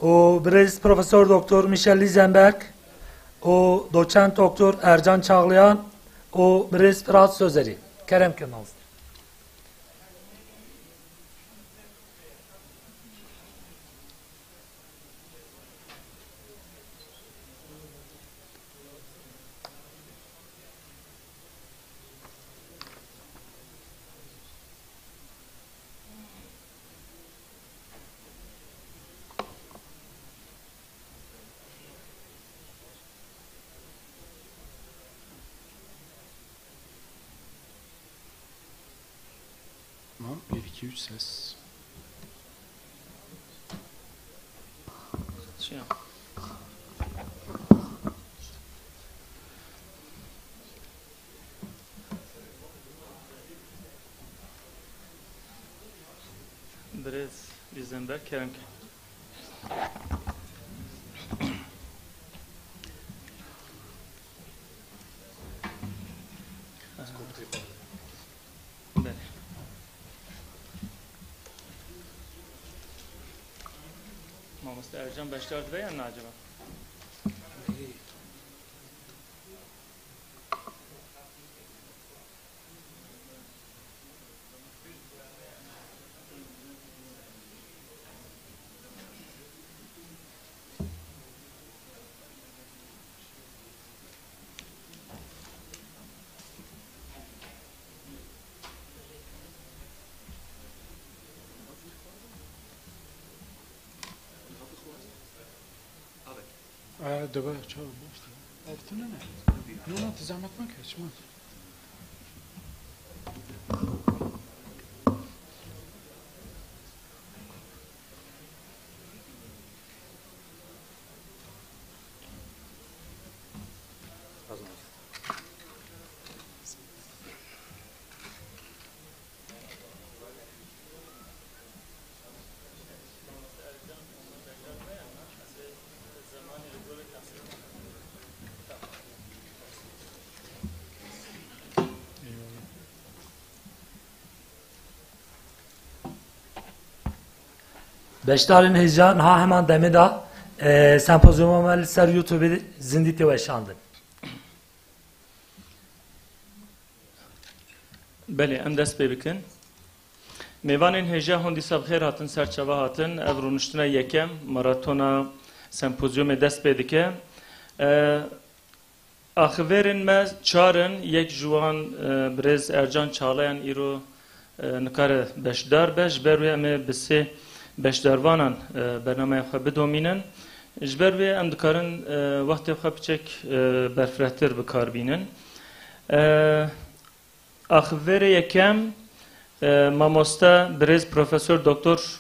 o Brez Profesör Doktor Michel Lisenberg, o Doçent Doktor Ercan Çağlayan, o Brez Fırat Sözeri. Kerem Kemal. Tamam, 1, 2, 3 ses. Brez Lisenberg, Kerem. Mamosta Ercan Beşler Bey mi acaba? Döve çağır. Altına ne? Ne lan zahmet mi kaçmaz? Beşdarın heyecan ha hemen demida sempozyuma malisler YouTube'da zinditi ve şandı. Beli, em dest pê bikin. Mêvanên hêja hûn dîsa bi xêr hatin serçeva hatin. Ev rûniştina yekem maratona sempozyumê dest pê dike. Axivêrên me çarin yek ji wan Brez Ercan Çağlayan îro nikare beşdar be. Ji ber wê em ê bi sê beşdarvanan bernameya xwe bidomînin. Ji ber wê em dikarin wextê xwe biçek berfirehtir bikarbînin. Axivêrê yekem mamosta Brez Profesör Doktor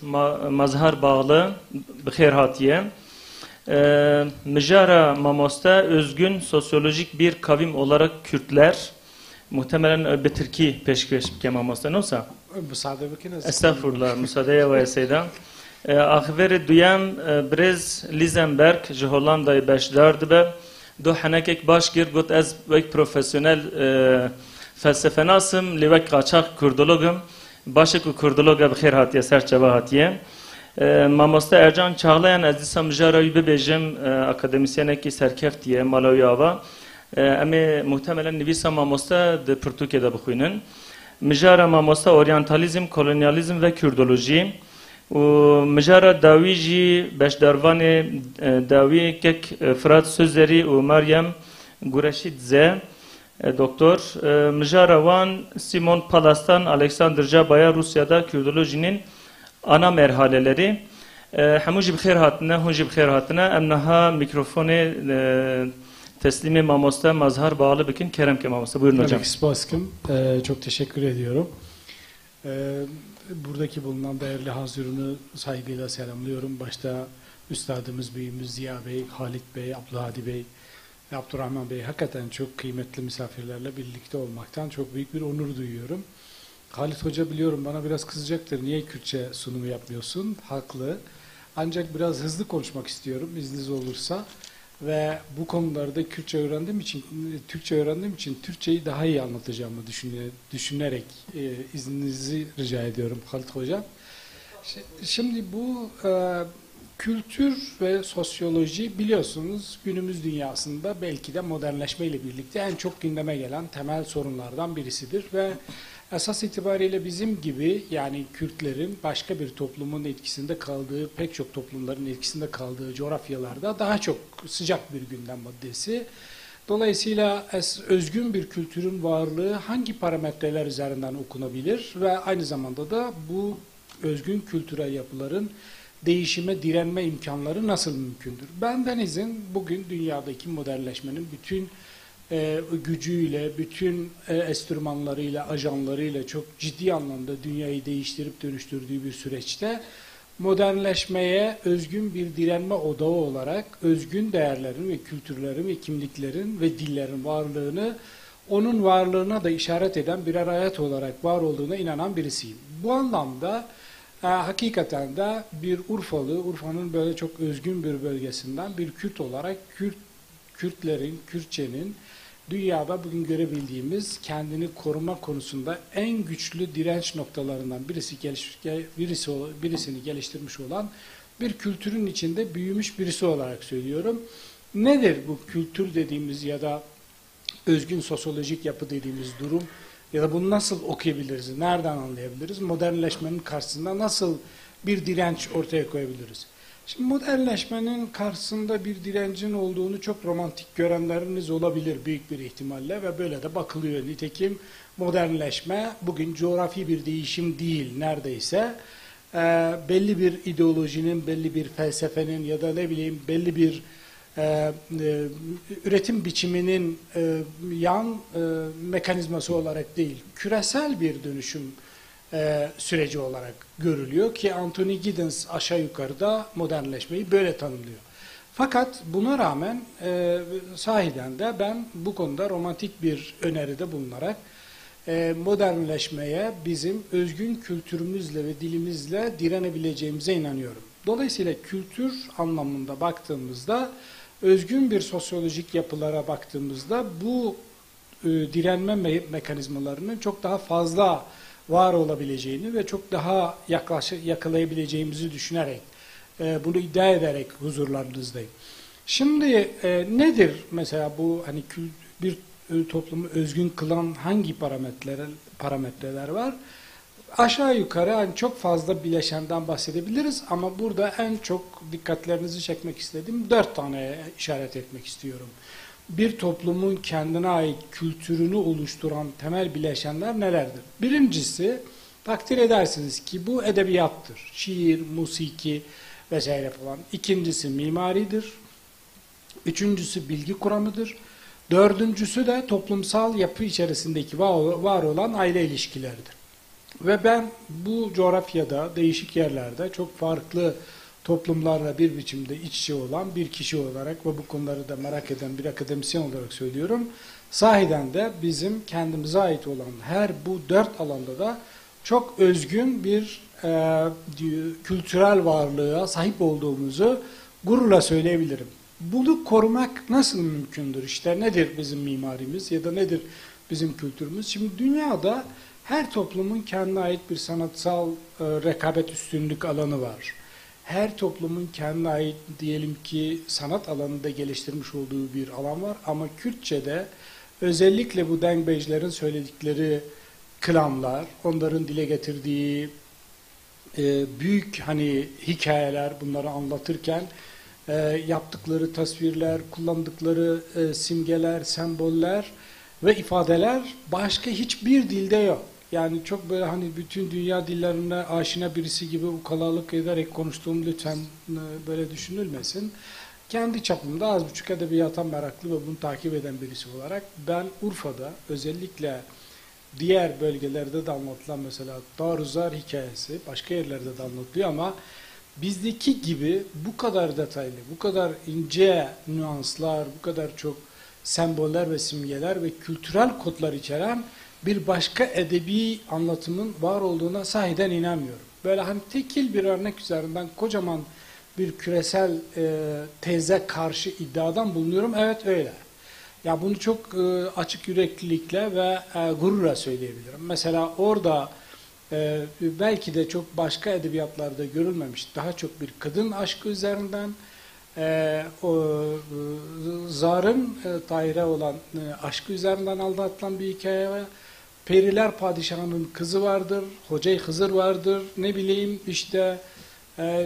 Mazhar Bağlı bi xêr hatiye. Mijara mamosta özgün sosyolojik bir kavim olarak Kürtler muhtemelen bi Türkiye peşkeş bike mamosta nosa. Müsaade bikiniz. Estağfurullah müsaadeye ve seydan. Axivêrê duyem Brez Lisenberg ji Hollandayê beşdar dibe. Do henekek baş kir got ez wek profesyonel felsefenasım li wek qaçaq Kurdologum. Başek û Kurdologa bi xêr hatiye serçeva hatiye. Mamosta Ercan Çağlayan ez dîsa mijara wî bibêjim akademisyenekî serkeftiye Malawi ava. Em ê muhtemelen nivîsa mamosta di Pirtûkê de bixwînin. Mijara mamosta oryantalizm, kolonyalizm ve Kürdoloji. û mijara dawî jî beşdarvanê dawî kek Fırat Sözeri û Meryem Gureşîd Ze doktor. Mijara wan Simon Palastan, Alexander Jabaya Rusya'da Kürdolojinin ana merhaleleri. Hemû jî bi xêr hatine, hûn jî bi xêr hatine. Em niha mikrofonê teslimi mamosta Mazhar Bağlı bikin. Kerem ke mamosta. Buyurun hocam. Spaskim. Çok teşekkür ediyorum. Buradaki bulunan değerli hazırını saygıyla selamlıyorum. Başta üstadımız büyüğümüz Ziya Bey, Halit Bey, Abdülhadi Bey ve Abdurrahman Bey, hakikaten çok kıymetli misafirlerle birlikte olmaktan çok büyük bir onur duyuyorum. Halit Hoca biliyorum bana biraz kızacaktır. Niye Kürtçe sunumu yapmıyorsun? Haklı. Ancak biraz hızlı konuşmak istiyorum izniniz olursa. Ve bu konularda Türkçe öğrendiğim için Türkçeyi daha iyi anlatacağımı düşünerek izninizi rica ediyorum Halit Hocam. Şimdi bu Kültür ve sosyoloji biliyorsunuz günümüz dünyasında belki de modernleşme ile birlikte en çok gündeme gelen temel sorunlardan birisidir ve esas itibariyle bizim gibi yani Kürtlerin başka bir toplumun etkisinde kaldığı, pek çok toplumların etkisinde kaldığı coğrafyalarda daha çok sıcak bir gündem maddesi. Dolayısıyla özgün bir kültürün varlığı hangi parametreler üzerinden okunabilir ve aynı zamanda da bu özgün kültürel yapıların değişime, direnme imkanları nasıl mümkündür? Bendenizin bugün dünyadaki modernleşmenin bütün gücüyle, bütün enstrümanlarıyla, ajanlarıyla çok ciddi anlamda dünyayı değiştirip dönüştürdüğü bir süreçte modernleşmeye özgün bir direnme odağı olarak özgün değerlerin ve kültürlerin ve kimliklerin ve dillerin varlığını, onun varlığına da işaret eden birer hayat olarak var olduğuna inanan birisiyim. Bu anlamda hakikaten de bir Urfalı, Urfa'nın böyle çok özgün bir bölgesinden bir Kürt olarak Kürtlerin, Kürtçenin dünyada bugün görebildiğimiz kendini koruma konusunda en güçlü direnç noktalarından birisini geliştirmiş olan bir kültürün içinde büyümüş birisi olarak söylüyorum. Nedir bu kültür dediğimiz ya da özgün sosyolojik yapı dediğimiz durum? Ya da bunu nasıl okuyabiliriz, nereden anlayabiliriz? Modernleşmenin karşısında nasıl bir direnç ortaya koyabiliriz? Şimdi modernleşmenin karşısında bir direncin olduğunu çok romantik görenleriniz olabilir büyük bir ihtimalle ve böyle de bakılıyor. Nitekim modernleşme bugün coğrafi bir değişim değil neredeyse. Belli bir ideolojinin, belli bir felsefenin ya da ne bileyim belli bir üretim biçiminin yan mekanizması olarak değil, küresel bir dönüşüm süreci olarak görülüyor ki Anthony Giddens aşağı yukarıda modernleşmeyi böyle tanımlıyor. Fakat buna rağmen sahiden de ben bu konuda romantik bir öneride bulunarak modernleşmeye bizim özgün kültürümüzle ve dilimizle direnebileceğimize inanıyorum. Dolayısıyla kültür anlamında baktığımızda özgün bir sosyolojik yapılara baktığımızda bu direnme mekanizmalarının çok daha fazla var olabileceğini ve çok daha yakalayabileceğimizi düşünerek, bunu iddia ederek huzurlarınızdayım. Şimdi nedir mesela bu hani bir toplumu özgün kılan hangi parametreler var? Aşağı yukarı yani çok fazla bileşenden bahsedebiliriz ama burada en çok dikkatlerinizi çekmek istediğim 4 taneye işaret etmek istiyorum. Bir toplumun kendine ait kültürünü oluşturan temel bileşenler nelerdir? Birincisi takdir edersiniz ki bu edebiyattır. Şiir, musiki vesaire falan. İkincisi mimaridir. Üçüncüsü bilgi kuramıdır. Dördüncüsü de toplumsal yapı içerisindeki var olan aile ilişkileridir. Ve ben bu coğrafyada, değişik yerlerde çok farklı toplumlarla bir biçimde iç içe olan bir kişi olarak ve bu konuları da merak eden bir akademisyen olarak söylüyorum. Sahiden de bizim kendimize ait olan her bu 4 alanda da çok özgün bir kültürel varlığa sahip olduğumuzu gururla söyleyebilirim. Bunu korumak nasıl mümkündür? İşte nedir bizim mimarimiz ya da nedir bizim kültürümüz? Şimdi dünyada her toplumun kendine ait bir sanatsal rekabet üstünlük alanı var. Her toplumun kendine ait diyelim ki sanat alanında geliştirmiş olduğu bir alan var. Ama Kürtçe'de özellikle bu Dengbejlerin söyledikleri kılamlar, onların dile getirdiği büyük hani hikayeler bunları anlatırken yaptıkları tasvirler, kullandıkları simgeler, semboller ve ifadeler başka hiçbir dilde yok. Yani çok böyle hani bütün dünya dillerine aşina birisi gibi ukalalık ederek konuştuğum lütfen böyle düşünülmesin. Kendi çapımda az buçuk edebiyata meraklı ve bunu takip eden birisi olarak ben Urfa'da özellikle diğer bölgelerde de anlatılan mesela Daruzar hikayesi başka yerlerde de anlatılıyor ama bizdeki gibi bu kadar detaylı, bu kadar ince nüanslar, bu kadar çok semboller ve simgeler ve kültürel kodlar içeren bir başka edebi anlatımın var olduğuna sahiden inanmıyorum. Böyle hani tekil bir örnek üzerinden kocaman bir küresel teze karşı iddiadan bulunuyorum. Evet öyle. Ya bunu çok açık yüreklilikle ve gururla söyleyebilirim. Mesela orada belki de çok başka edebiyatlarda görülmemiş, daha çok bir kadın aşkı üzerinden, zarın Tahir'e olan aşkı üzerinden aldatılan bir hikaye ve Periler Padişahı'nın kızı vardır, Hoca-i Hızır vardır, ne bileyim işte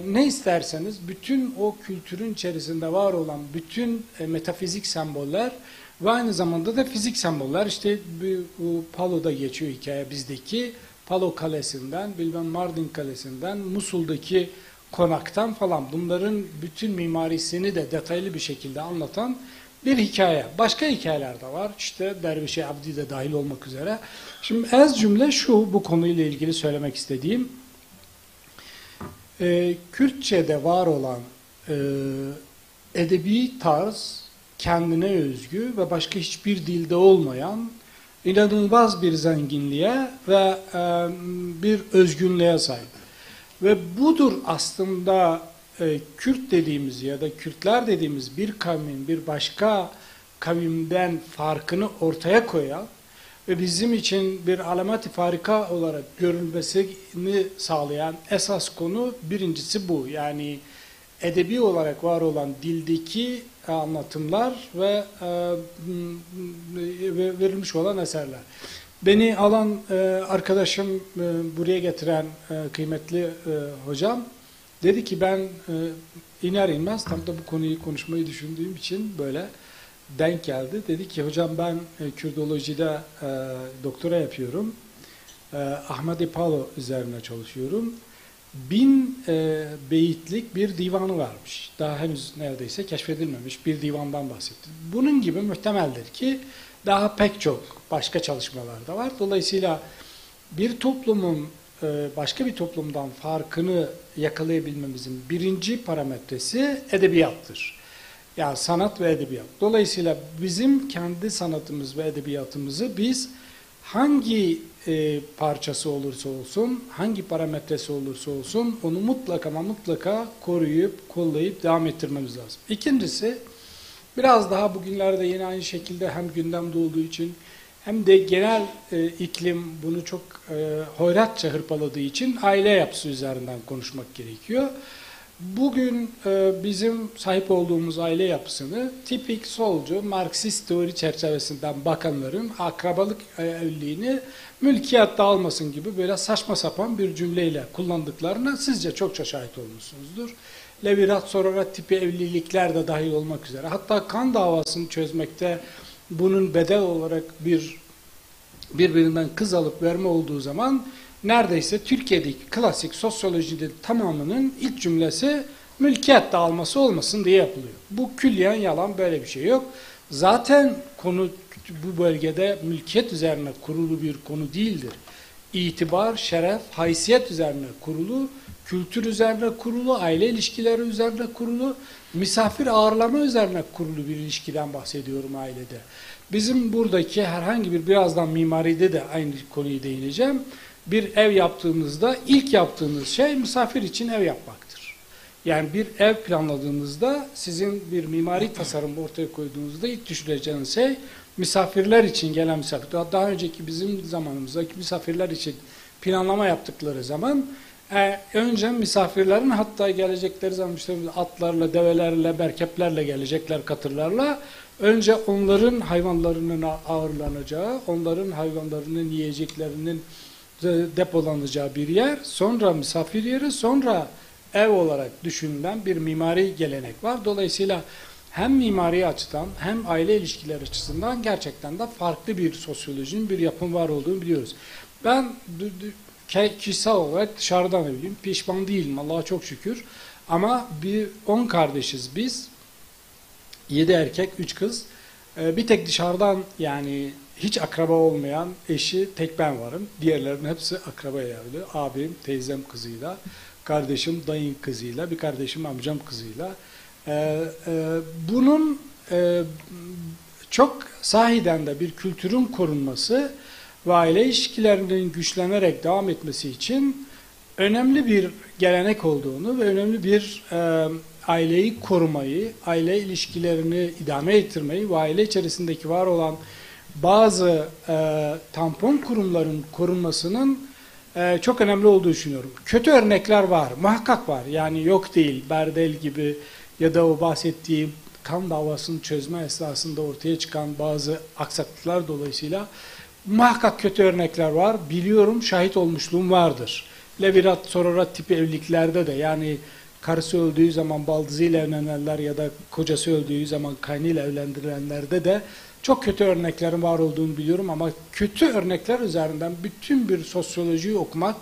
ne isterseniz bütün o kültürün içerisinde var olan bütün metafizik semboller ve aynı zamanda da fizik semboller, işte bu Palo'da geçiyor hikaye bizdeki, Palo Kalesi'nden, bilmem Mardin Kalesi'nden, Musul'daki konaktan falan, bunların bütün mimarisini de detaylı bir şekilde anlatan bir hikaye. Başka hikayeler de var. İşte Derviş-i Abdi de dahil olmak üzere. Şimdi ez cümle şu, bu konuyla ilgili söylemek istediğim. Kürtçe'de var olan edebi tarz, kendine özgü ve başka hiçbir dilde olmayan inanılmaz bir zenginliğe ve bir özgünlüğe sahip. Ve budur aslında Kürt dediğimiz ya da Kürtler dediğimiz bir kavmin bir başka kavimden farkını ortaya koyan ve bizim için bir alamet-i farika olarak görülmesini sağlayan esas konu birincisi bu. Yani edebi olarak var olan dildeki anlatımlar ve verilmiş olan eserler. Beni alan arkadaşım, buraya getiren kıymetli hocam dedi ki ben iner inmez tam da bu konuyu konuşmayı düşündüğüm için böyle denk geldi. Dedi ki hocam ben Kürdolojide doktora yapıyorum. Ahmadi Palo üzerine çalışıyorum. 1000 beyitlik bir divanı varmış. Daha henüz neredeyse keşfedilmemiş bir divandan bahsetti. Bunun gibi muhtemeldir ki daha pek çok başka çalışmalar da var. Dolayısıyla bir toplumun başka bir toplumdan farkını yakalayabilmemizin birinci parametresi edebiyattır. Yani sanat ve edebiyat. Dolayısıyla bizim kendi sanatımız ve edebiyatımızı biz hangi parçası olursa olsun, hangi parametresi olursa olsun onu mutlaka ama mutlaka koruyup, kollayıp devam ettirmemiz lazım. İkincisi, biraz daha bugünlerde yine aynı şekilde hem gündemde olduğu için hem de genel iklim bunu çok hoyratça hırpaladığı için aile yapısı üzerinden konuşmak gerekiyor. Bugün bizim sahip olduğumuz aile yapısını tipik solcu, Marksist teori çerçevesinden bakanların akrabalık evliliğini mülkiyet dağılmasın gibi böyle saçma sapan bir cümleyle kullandıklarına sizce çokça şahit olmuşsunuzdur. Levirat Sororat tipi evlilikler de dahil olmak üzere. Hatta kan davasını çözmekte bunun bedel olarak birbirinden kız alıp verme olduğu zaman neredeyse Türkiye'deki klasik sosyolojinin tamamının ilk cümlesi mülkiyet dağılması olmasın diye yapılıyor. Bu külliyen yalan, böyle bir şey yok. Zaten konu bu bölgede mülkiyet üzerine kurulu bir konu değildir. İtibar, şeref, haysiyet üzerine kurulu, kültür üzerine kurulu, aile ilişkileri üzerine kurulu, misafir ağırlama üzerine kurulu bir ilişkiden bahsediyorum ailede. Bizim buradaki herhangi birazdan mimaride de aynı konuyu değineceğim. Bir ev yaptığımızda ilk yaptığınız şey misafir için ev yapmaktır. Yani bir ev planladığınızda sizin bir mimari tasarım ortaya koyduğunuzda ilk düşüneceğiniz şey misafirler için gelen misafir. Daha önceki bizim zamanımızdaki misafirler için planlama yaptıkları zaman önce misafirlerin hatta gelecekleri zaman işte atlarla, develerle, berkeplerle gelecekler, katırlarla. Önce onların hayvanlarının ağırlanacağı, onların hayvanlarının yiyeceklerinin depolanacağı bir yer, sonra misafir yeri, sonra ev olarak düşünülen bir mimari gelenek var. Dolayısıyla hem mimari açıdan hem aile ilişkileri açısından gerçekten de farklı bir sosyolojinin, bir yapım var olduğunu biliyoruz. Ben kişisel olarak dışarıdan evliyim, pişman değilim Allah'a çok şükür. Ama 10 kardeşiz biz, 7 erkek, 3 kız. Bir tek dışarıdan yani hiç akraba olmayan eşi tek ben varım. Diğerlerinin hepsi akraba evli. Abim, teyzem kızıyla, kardeşim dayın kızıyla, bir kardeşim amcam kızıyla. Bunun çok sahiden de bir kültürün korunması ve aile ilişkilerinin güçlenerek devam etmesi için önemli bir gelenek olduğunu ve önemli bir aileyi korumayı, aile ilişkilerini idame ettirmeyi ve aile içerisindeki var olan bazı tampon kurumların korunmasının çok önemli olduğu düşünüyorum. Kötü örnekler var, muhakkak var. Yani yok değil, Berdel gibi ya da o bahsettiğim kan davasını çözme esnasında ortaya çıkan bazı aksaklıklar dolayısıyla muhakkak kötü örnekler var. Biliyorum, şahit olmuşluğum vardır. Levirat, Sororat tipi evliliklerde de, yani karısı öldüğü zaman baldızıyla evlenenler ya da kocası öldüğü zaman kaynıyla evlendirilenlerde de çok kötü örneklerin var olduğunu biliyorum ama kötü örnekler üzerinden bütün bir sosyolojiyi okumak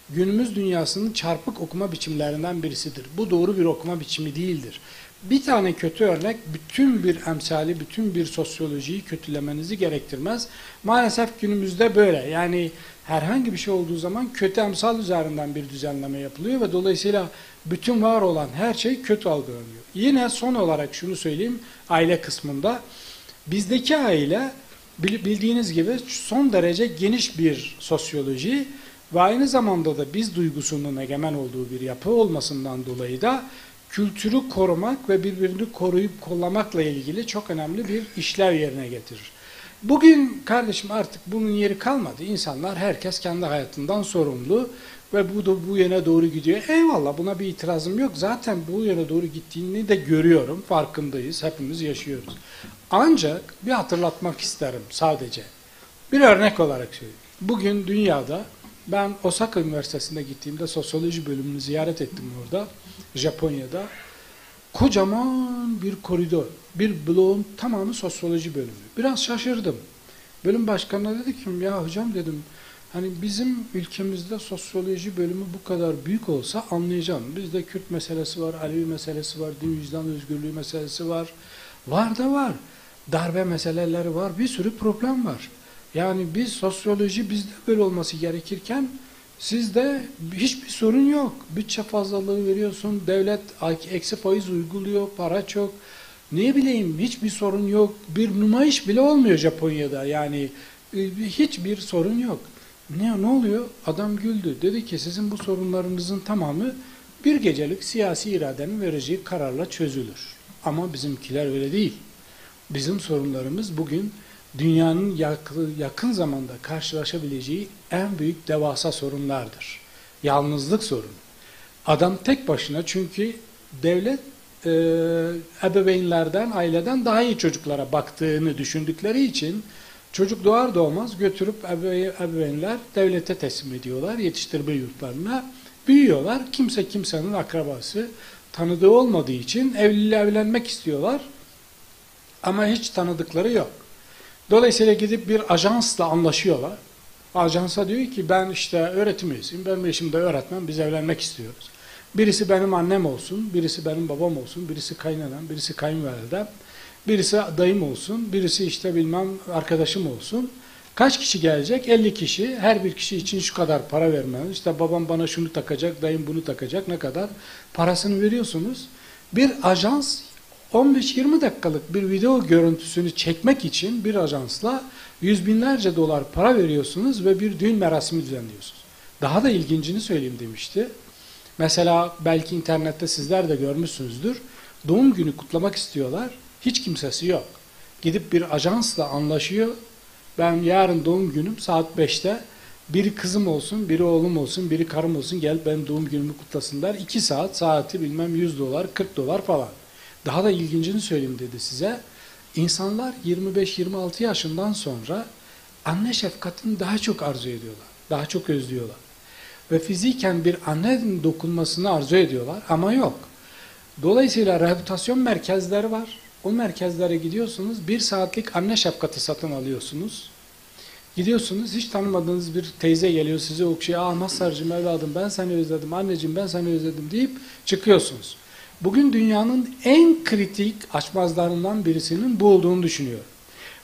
günümüz dünyasının çarpık okuma biçimlerinden birisidir. Bu doğru bir okuma biçimi değildir. Bir tane kötü örnek bütün bir emsali, bütün bir sosyolojiyi kötülemenizi gerektirmez. Maalesef günümüzde böyle. Yani herhangi bir şey olduğu zaman kötü emsal üzerinden bir düzenleme yapılıyor ve dolayısıyla bütün var olan her şey kötü algılanıyor. Yine son olarak şunu söyleyeyim, aile kısmında. Bizdeki aile bildiğiniz gibi son derece geniş bir sosyoloji ve aynı zamanda da biz duygusunun egemen olduğu bir yapı olmasından dolayı da kültürü korumak ve birbirini koruyup kollamakla ilgili çok önemli bir işlev yerine getirir. Bugün kardeşim artık bunun yeri kalmadı. İnsanlar, herkes kendi hayatından sorumlu ve bu yöne doğru gidiyor. Eyvallah, buna bir itirazım yok. Zaten bu yöne doğru gittiğini de görüyorum, farkındayız, hepimiz yaşıyoruz. Ancak bir hatırlatmak isterim sadece. Bir örnek olarak söyleyeyim. Bugün dünyada, ben Osaka Üniversitesi'nde gittiğimde sosyoloji bölümünü ziyaret ettim orada, Japonya'da. Kocaman bir koridor, bir bloğun tamamı sosyoloji bölümü. Biraz şaşırdım. Bölüm başkanına dedi ki, ya hocam dedim, hani bizim ülkemizde sosyoloji bölümü bu kadar büyük olsa anlayacağım. Bizde Kürt meselesi var, Alevi meselesi var, din vicdan özgürlüğü meselesi var. Var da var. Darbe meseleleri var, bir sürü problem var. Yani biz sosyoloji bizde böyle olması gerekirken sizde hiçbir sorun yok. Bütçe fazlalığı veriyorsun, devlet eksi faiz uyguluyor, para çok. Ne bileyim, hiçbir sorun yok. Bir nümayiş bile olmuyor Japonya'da. Yani hiçbir sorun yok. Ne oluyor? Adam güldü. Dedi ki sizin bu sorunlarınızın tamamı bir gecelik siyasi iradenin vereceği kararla çözülür. Ama bizimkiler öyle değil. Bizim sorunlarımız bugün dünyanın yakın zamanda karşılaşabileceği en büyük devasa sorunlardır. Yalnızlık sorunu. Adam tek başına, çünkü devlet ebeveynlerden, aileden daha iyi çocuklara baktığını düşündükleri için çocuk doğar doğmaz götürüp ebeveynler devlete teslim ediyorlar, yetiştirme yurtlarına. Büyüyorlar, kimse kimsenin akrabası, tanıdığı olmadığı için evlenmek istiyorlar ama hiç tanıdıkları yok. Dolayısıyla gidip bir ajansla anlaşıyorlar. Ajansa diyor ki, ben işte öğretim üyesiyim, benim eşim de öğretmen, biz evlenmek istiyoruz. Birisi benim annem olsun, birisi benim babam olsun, birisi kaynanem, birisi kayınvalidem, birisi dayım olsun, birisi işte bilmem arkadaşım olsun. Kaç kişi gelecek? 50 kişi. Her bir kişi için şu kadar para vermeniz. İşte babam bana şunu takacak, dayım bunu takacak. Ne kadar? Parasını veriyorsunuz. Bir ajans 15-20 dakikalık bir video görüntüsünü çekmek için bir ajansla yüz binlerce dolar para veriyorsunuz ve bir düğün merasimi düzenliyorsunuz. Daha da ilgincini söyleyeyim demişti. Mesela belki internette sizler de görmüşsünüzdür. Doğum günü kutlamak istiyorlar. Hiç kimsesi yok. Gidip bir ajansla anlaşıyor. Ben yarın doğum günüm saat 5'te. Biri kızım olsun, biri oğlum olsun, biri karım olsun, gel benim doğum günümü kutlasınlar. 2 saat, saati bilmem 100 dolar, 40 dolar falan. Daha da ilgincini söyleyeyim dedi size. İnsanlar 25-26 yaşından sonra anne şefkatini daha çok arzu ediyorlar. Daha çok özlüyorlar. Ve fiziken bir annenin dokunmasını arzu ediyorlar ama yok. Dolayısıyla rehabilitasyon merkezleri var. O merkezlere gidiyorsunuz, 1 saatlik anne şefkati satın alıyorsunuz. Gidiyorsunuz, hiç tanımadığınız bir teyze geliyor, size okşuyor. Ah Mazhar'cığım evladım, ben seni özledim, anneciğim ben seni özledim deyip çıkıyorsunuz. Bugün dünyanın en kritik açmazlarından birisinin bu olduğunu düşünüyorum.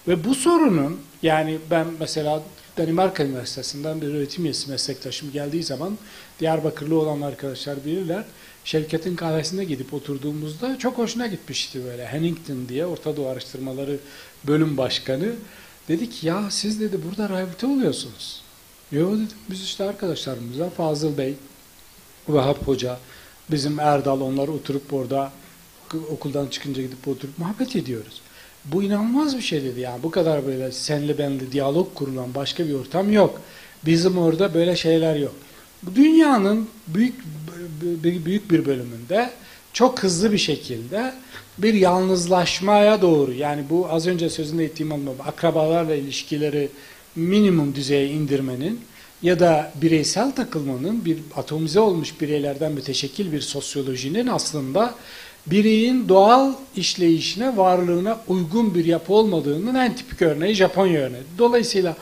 Ve bu sorunun, yani ben mesela Danimarka Üniversitesi'nden bir öğretim üyesi meslektaşım geldiği zaman, Diyarbakırlı olan arkadaşlar bilirler, Şevket'in kahvesine gidip oturduğumuzda çok hoşuna gitmişti böyle. Hennington diye Orta Doğu Araştırmaları Bölüm Başkanı. Dedi ki, ya siz dedi burada rehabilite oluyorsunuz. Yo dedim, biz işte arkadaşlarımızla Fazıl Bey, Vahap Hoca, bizim Erdal, onlar oturup orada okuldan çıkınca gidip oturup muhabbet ediyoruz. Bu inanılmaz bir şey dedi ya. Bu kadar böyle senli benli diyalog kurulan başka bir ortam yok. Bizim orada böyle şeyler yok. Bu dünyanın büyük bir bölümünde çok hızlı bir şekilde bir yalnızlaşmaya doğru, yani bu az önce sözünde ettiğim anlamda akrabalarla ilişkileri minimum düzeye indirmenin ya da bireysel takılmanın, bir atomize olmuş bireylerden müteşekkil bir sosyolojinin aslında bireyin doğal işleyişine, varlığına uygun bir yapı olmadığının en tipik örneği Japonya örneği. Dolayısıyla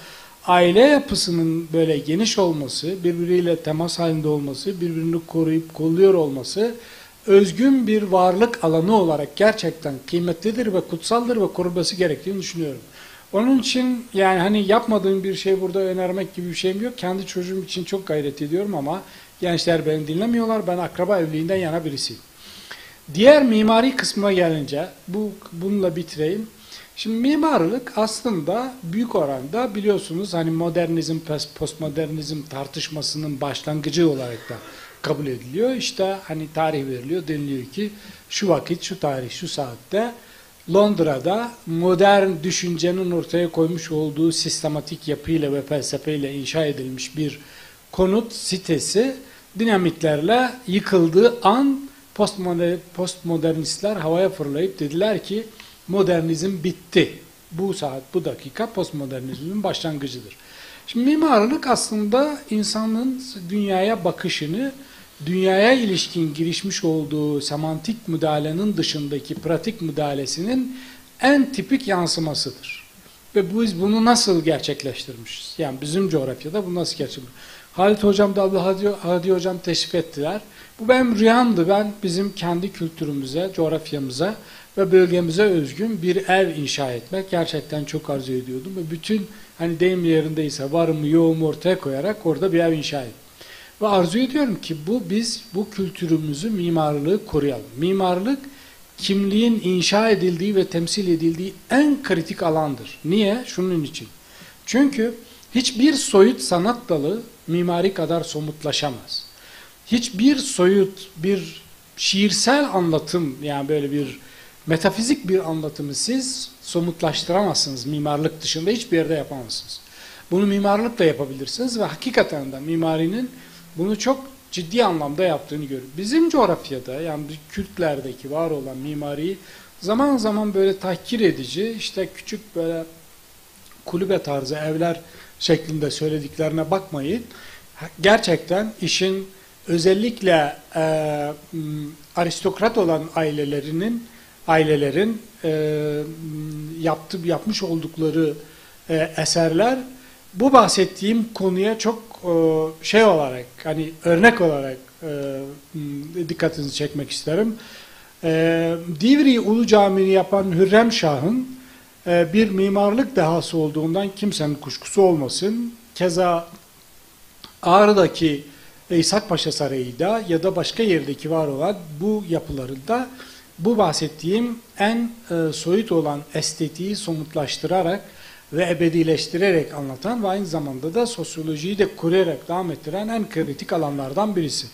aile yapısının böyle geniş olması, birbiriyle temas halinde olması, birbirini koruyup kolluyor olması özgün bir varlık alanı olarak gerçekten kıymetlidir ve kutsaldır ve korunması gerektiğini düşünüyorum. Onun için yani hani yapmadığım bir şey burada önermek gibi bir şeyim yok. Kendi çocuğum için çok gayret ediyorum ama gençler beni dinlemiyorlar. Ben akraba evliliğinden yana birisiyim. Diğer mimari kısmına gelince bununla bitireyim. Şimdi mimarlık aslında büyük oranda biliyorsunuz hani modernizm, postmodernizm tartışmasının başlangıcı olarak da kabul ediliyor. İşte hani tarih veriliyor, deniliyor ki şu vakit, şu tarih, şu saatte Londra'da modern düşüncenin ortaya koymuş olduğu sistematik yapıyla ve felsefeyle inşa edilmiş bir konut sitesi dinamitlerle yıkıldığı an postmodernistler havaya fırlayıp dediler ki modernizm bitti. Bu saat, bu dakika postmodernizmin başlangıcıdır. Şimdi mimarlık aslında insanın dünyaya bakışını, dünyaya ilişkin girişmiş olduğu semantik müdahalenin dışındaki pratik müdahalesinin en tipik yansımasıdır. Ve biz bunu nasıl gerçekleştirmişiz? Yani bizim coğrafyada bunu nasıl gerçekleştirmişiz? Halit Hocam da Abdülhadi Hocam teşrif ettiler. Bu benim rüyamdı. Ben bizim kendi kültürümüze, coğrafyamıza ve bölgemize özgün bir ev inşa etmek gerçekten çok arzu ediyordum. Ve bütün hani deyim yerindeyse varımı yoğumu ortaya koyarak orada bir ev inşa ettim. Ve arzu ediyorum ki biz bu kültürümüzü, mimarlığı koruyalım. Mimarlık kimliğin inşa edildiği ve temsil edildiği en kritik alandır. Niye? Şunun için. Çünkü hiçbir soyut sanat dalı mimari kadar somutlaşamaz. Hiçbir soyut, bir şiirsel anlatım, yani böyle bir metafizik bir anlatımı siz somutlaştıramazsınız mimarlık dışında, hiçbir yerde yapamazsınız. Bunu mimarlıkla yapabilirsiniz ve hakikaten de mimarinin bunu çok ciddi anlamda yaptığını görüyoruz. Bizim coğrafyada, yani Kürtlerdeki var olan mimariyi zaman zaman böyle tahkir edici, işte küçük böyle kulübe tarzı evler şeklinde söylediklerine bakmayın. Gerçekten işin özellikle aristokrat olan ailelerin yapmış oldukları eserler bu bahsettiğim konuya çok şey olarak, hani örnek olarak dikkatinizi çekmek isterim. Divriği Ulu Camii'ni yapan Hürrem Şah'ın bir mimarlık dehası olduğundan kimsenin kuşkusu olmasın. Keza Ağrı'daki İshak Paşa Sarayı'da ya da başka yerdeki var olan bu yapılarında bu bahsettiğim en soyut olan estetiği somutlaştırarak ve ebedileştirerek anlatan ve aynı zamanda da sosyolojiyi de koruyarak devam ettiren en kritik alanlardan birisi.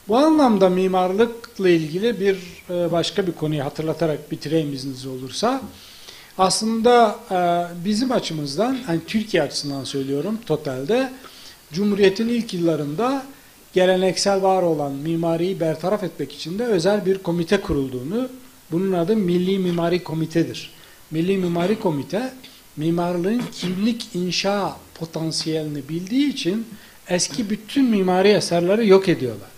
Bu anlamda mimarlıkla ilgili bir başka bir konuyu hatırlatarak bitireyim izniniz olursa. Aslında bizim açımızdan, yani Türkiye açısından söylüyorum totalde, Cumhuriyet'in ilk yıllarında geleneksel var olan mimariyi bertaraf etmek için de özel bir komite kurulduğunu, bunun adı Milli Mimari Komite'dir. Milli Mimari Komite, mimarlığın kimlik inşa potansiyelini bildiği için eski bütün mimari eserleri yok ediyorlar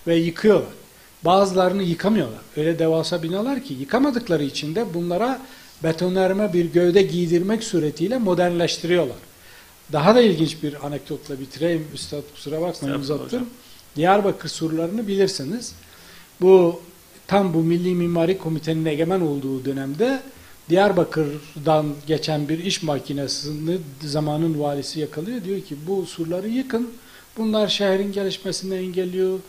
ve yıkıyorlar. Bazılarını yıkamıyorlar. Öyle devasa binalar ki yıkamadıkları için de bunlara betonarme bir gövde giydirmek suretiyle modernleştiriyorlar. Daha da ilginç bir anekdotla bitireyim. Üstad kusura bakmayın uzattım. Diyarbakır surlarını bilirsiniz. Tam bu Milli Mimari Komitenin egemen olduğu dönemde Diyarbakır'dan geçen bir iş makinesini zamanın valisi yakalıyor. Diyor ki bu surları yıkın. Bunlar şehrin gelişmesini engelliyor.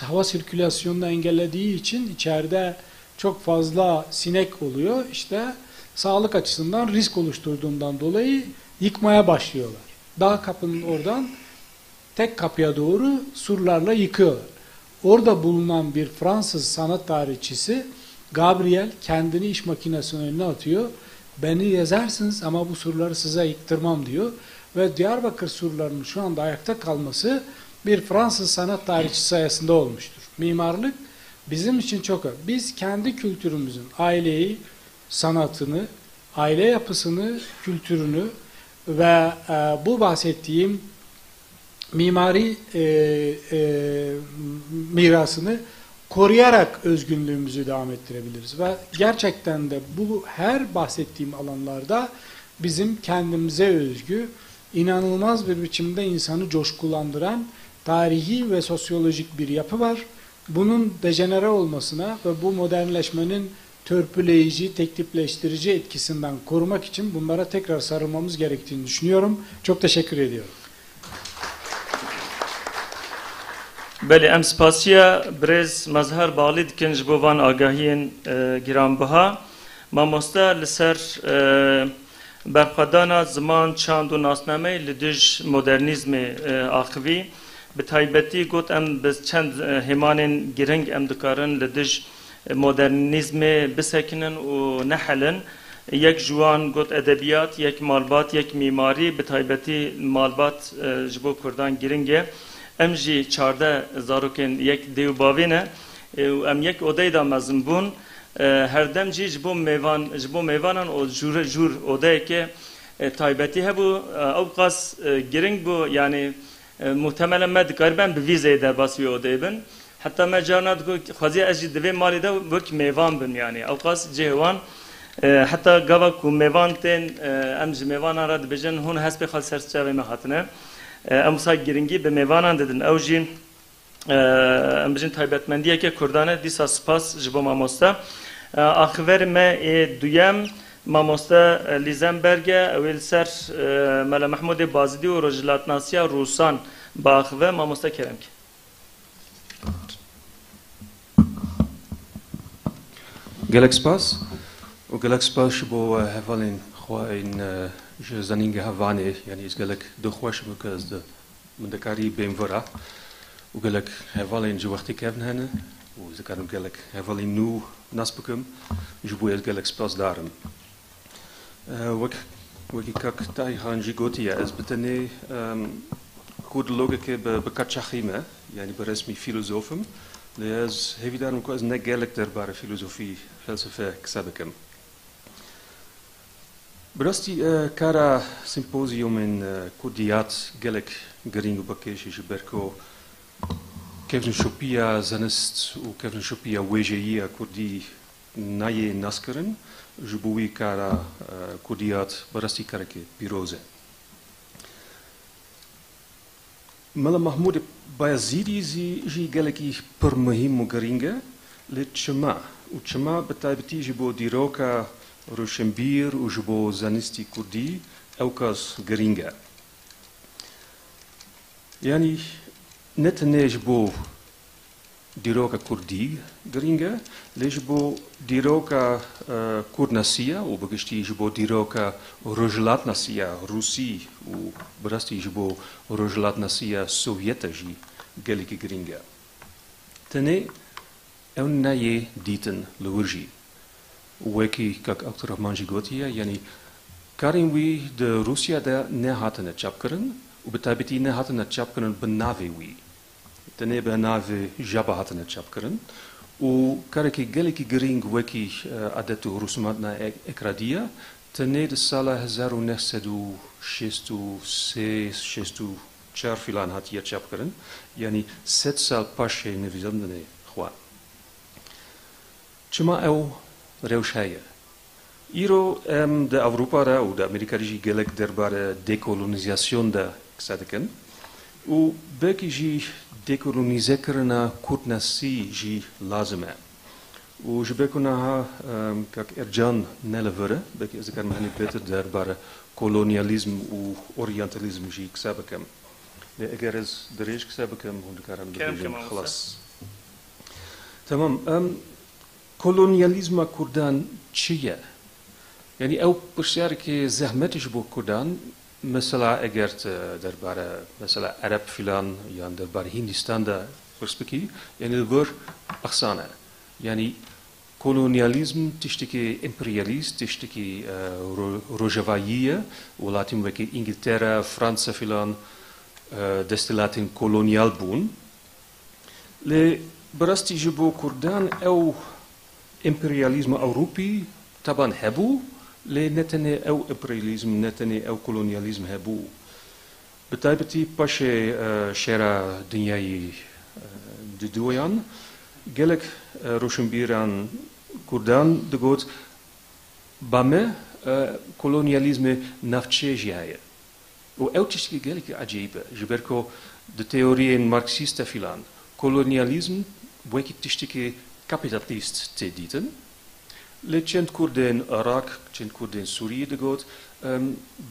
Hava sirkülasyonunu engellediği için içeride çok fazla sinek oluyor. İşte sağlık açısından risk oluşturduğundan dolayı yıkmaya başlıyorlar. Dağ kapının oradan tek kapıya doğru surlarla yıkıyorlar. Orada bulunan bir Fransız sanat tarihçisi Gabriel kendini iş makinesinin önüne atıyor. Beni yazarsınız ama bu surları size yıktırmam diyor. ve Diyarbakır surlarının şu anda ayakta kalması bir Fransız sanat tarihçisi sayesinde olmuştur. Mimarlık bizim için çok önemli. Biz kendi kültürümüzün aileyi, sanatını, aile yapısını, kültürünü ve bu bahsettiğim mimari mirasını koruyarak özgünlüğümüzü devam ettirebiliriz. Ve gerçekten de bu her bahsettiğim alanlarda bizim kendimize özgü, inanılmaz bir biçimde insanı coşkulandıran tarihi ve sosyolojik bir yapı var. Bunun dejenere olmasına ve bu modernleşmenin törpüleyici, teklifleştirici etkisinden korumak için bunlara tekrar sarılmamız gerektiğini düşünüyorum. Çok teşekkür ediyorum. بله ام سپاسیا برز مظهر بالید کنج بوان آگاهین گرانبها ما مستا لسر برخدانا زمان چاند و ناسنامه لدج مدرنیزم آخوی به تایبتی گوت ام بس چند همان گرنگ ام دکارن لدج مدرنیزم بسکنن و نحلن یک جوان گوت ادبیات یک مالبات یک میماری به تایبتی مالبات جبو کردان گرنگه ام جی 14 زاروکن یک دیو باوینه و ام یک odayı da mezun bun her dem jî ji bo mêvanan o jur odayeke taybetî hebu ew qas giring bu yani muhtemelen me dikaribem bi vîzeyê derbasî wê odayê bin heta me carna diko xwaziya ez jî divê malê de wek mêvan bin yani ew qas cihwan heta gava ku mêvan tên em ji mêvanan re dibêjin hûn hespê xwe ser çavê me hatine ام سای گرینگی به میوانان دادن اوجین ام بجن تایبەتمەندیه که کردانه دیسا سپاس جبو مامۆستا آخر ما دویم مامۆستا لیزنبرگه اویل سر ملا محمود بازدی و رجلاتناسیا روسان با آخر مامۆستا کرم کی gelek spas و gelek spas bo hevalin خواهین زنینگه هوانه یعنی از گلک دو خوش مکز ده من دکاری بیم ورا و گلک هوالین جو وقتی کردن هنه و زکارم گلک هوالین نو نسبکم جبوی از گلک سپاس دارم وکی کک تای هانجی گوتیه از بتنی کود لوگیک به کاتشاخیمه یعنی به رسمی فیلوزوفم لیز هیوی دارم که از نه گلک درباره فیلوزوفی فلسفه کسبکم براستی کارا سیمپوزیوم in Kurdiat gelek gering ubakeshi berko kevin shopia zanist u kevin shopia wejeia kurdi naye naskeren jbui kara Kurdiat براستی karake piroze Mala Mahmoud Bayazidi ji geleki per muhim geringe le chama u chama betaibti jibo diroka روشنبیر و جبو زنستی کردی اوکاز گرینگه یعنی نتنه جبو دیروکا کردی گرینگه لی جبو دیروکا کردناسیا و بگشتی جبو دیروکا رجلاتناسیا روسی و براستی جبو رجلاتناسیا سوویتا جی گلیکی گرینگه تنه اون نایه دیتن لورجی وکی کک Abdurrahman Jigotia یعنی کاریم وی د روسیا د نه هاتنه چاپ کردن و به تابعی نه هاتنه چاپ کردن به ناوی وی تنه به ناوی جابه هاتنه چاپ کردن و کاری که گلی که گرینگ وکی عادت و رسومات نه اکرادیه تنه د سال 1963 فیلان هاتیه چاپ کردن یعنی 7 سال پاشه نویسنده خوا چما او روشهایه ایرو de Europa را و de Amerika جی گلک درباره dekolonizasyون da کسادکن و بکی جی dekolonize کرنا کردناسی جی لازمه و جبکونا ها کاک ارجان نلوره بکی از کار مهنی beter درباره kolonialism و orientalism جی کسابکم نه اگر از دریج کسابکم هون کارم دبیجم خلاص تمام kolonyalizma Kurdan çiye? Yani ev pırsiyar ki zahmetiş bu Kurdan mesela eğer derbare mesela Arap filan yani derbare Hindistan'da perspektif yani var aksana yani kolonialisme, tishtike imperialist, tishtike rojavaïe, o latim weke Ingilterra, Fransa filan, deste latin kolonial boon. Le barasti jebo Kurdan eu imperialisme Europi taban hebu, le netene eu imperialisme, netene eu kolonialisme hebu. Betaibeti pashe shera dunyai de doyan, gelek Roshambiran Kurdan de goot bame kolonialisme nafchejiaye. O eltishke gelek ajibe, jiberko de theorieën marxista filan. Kolonialisme weki tishtike kapitalist te diten. Le chent Kurden Irak, chent Kurden Surië de goot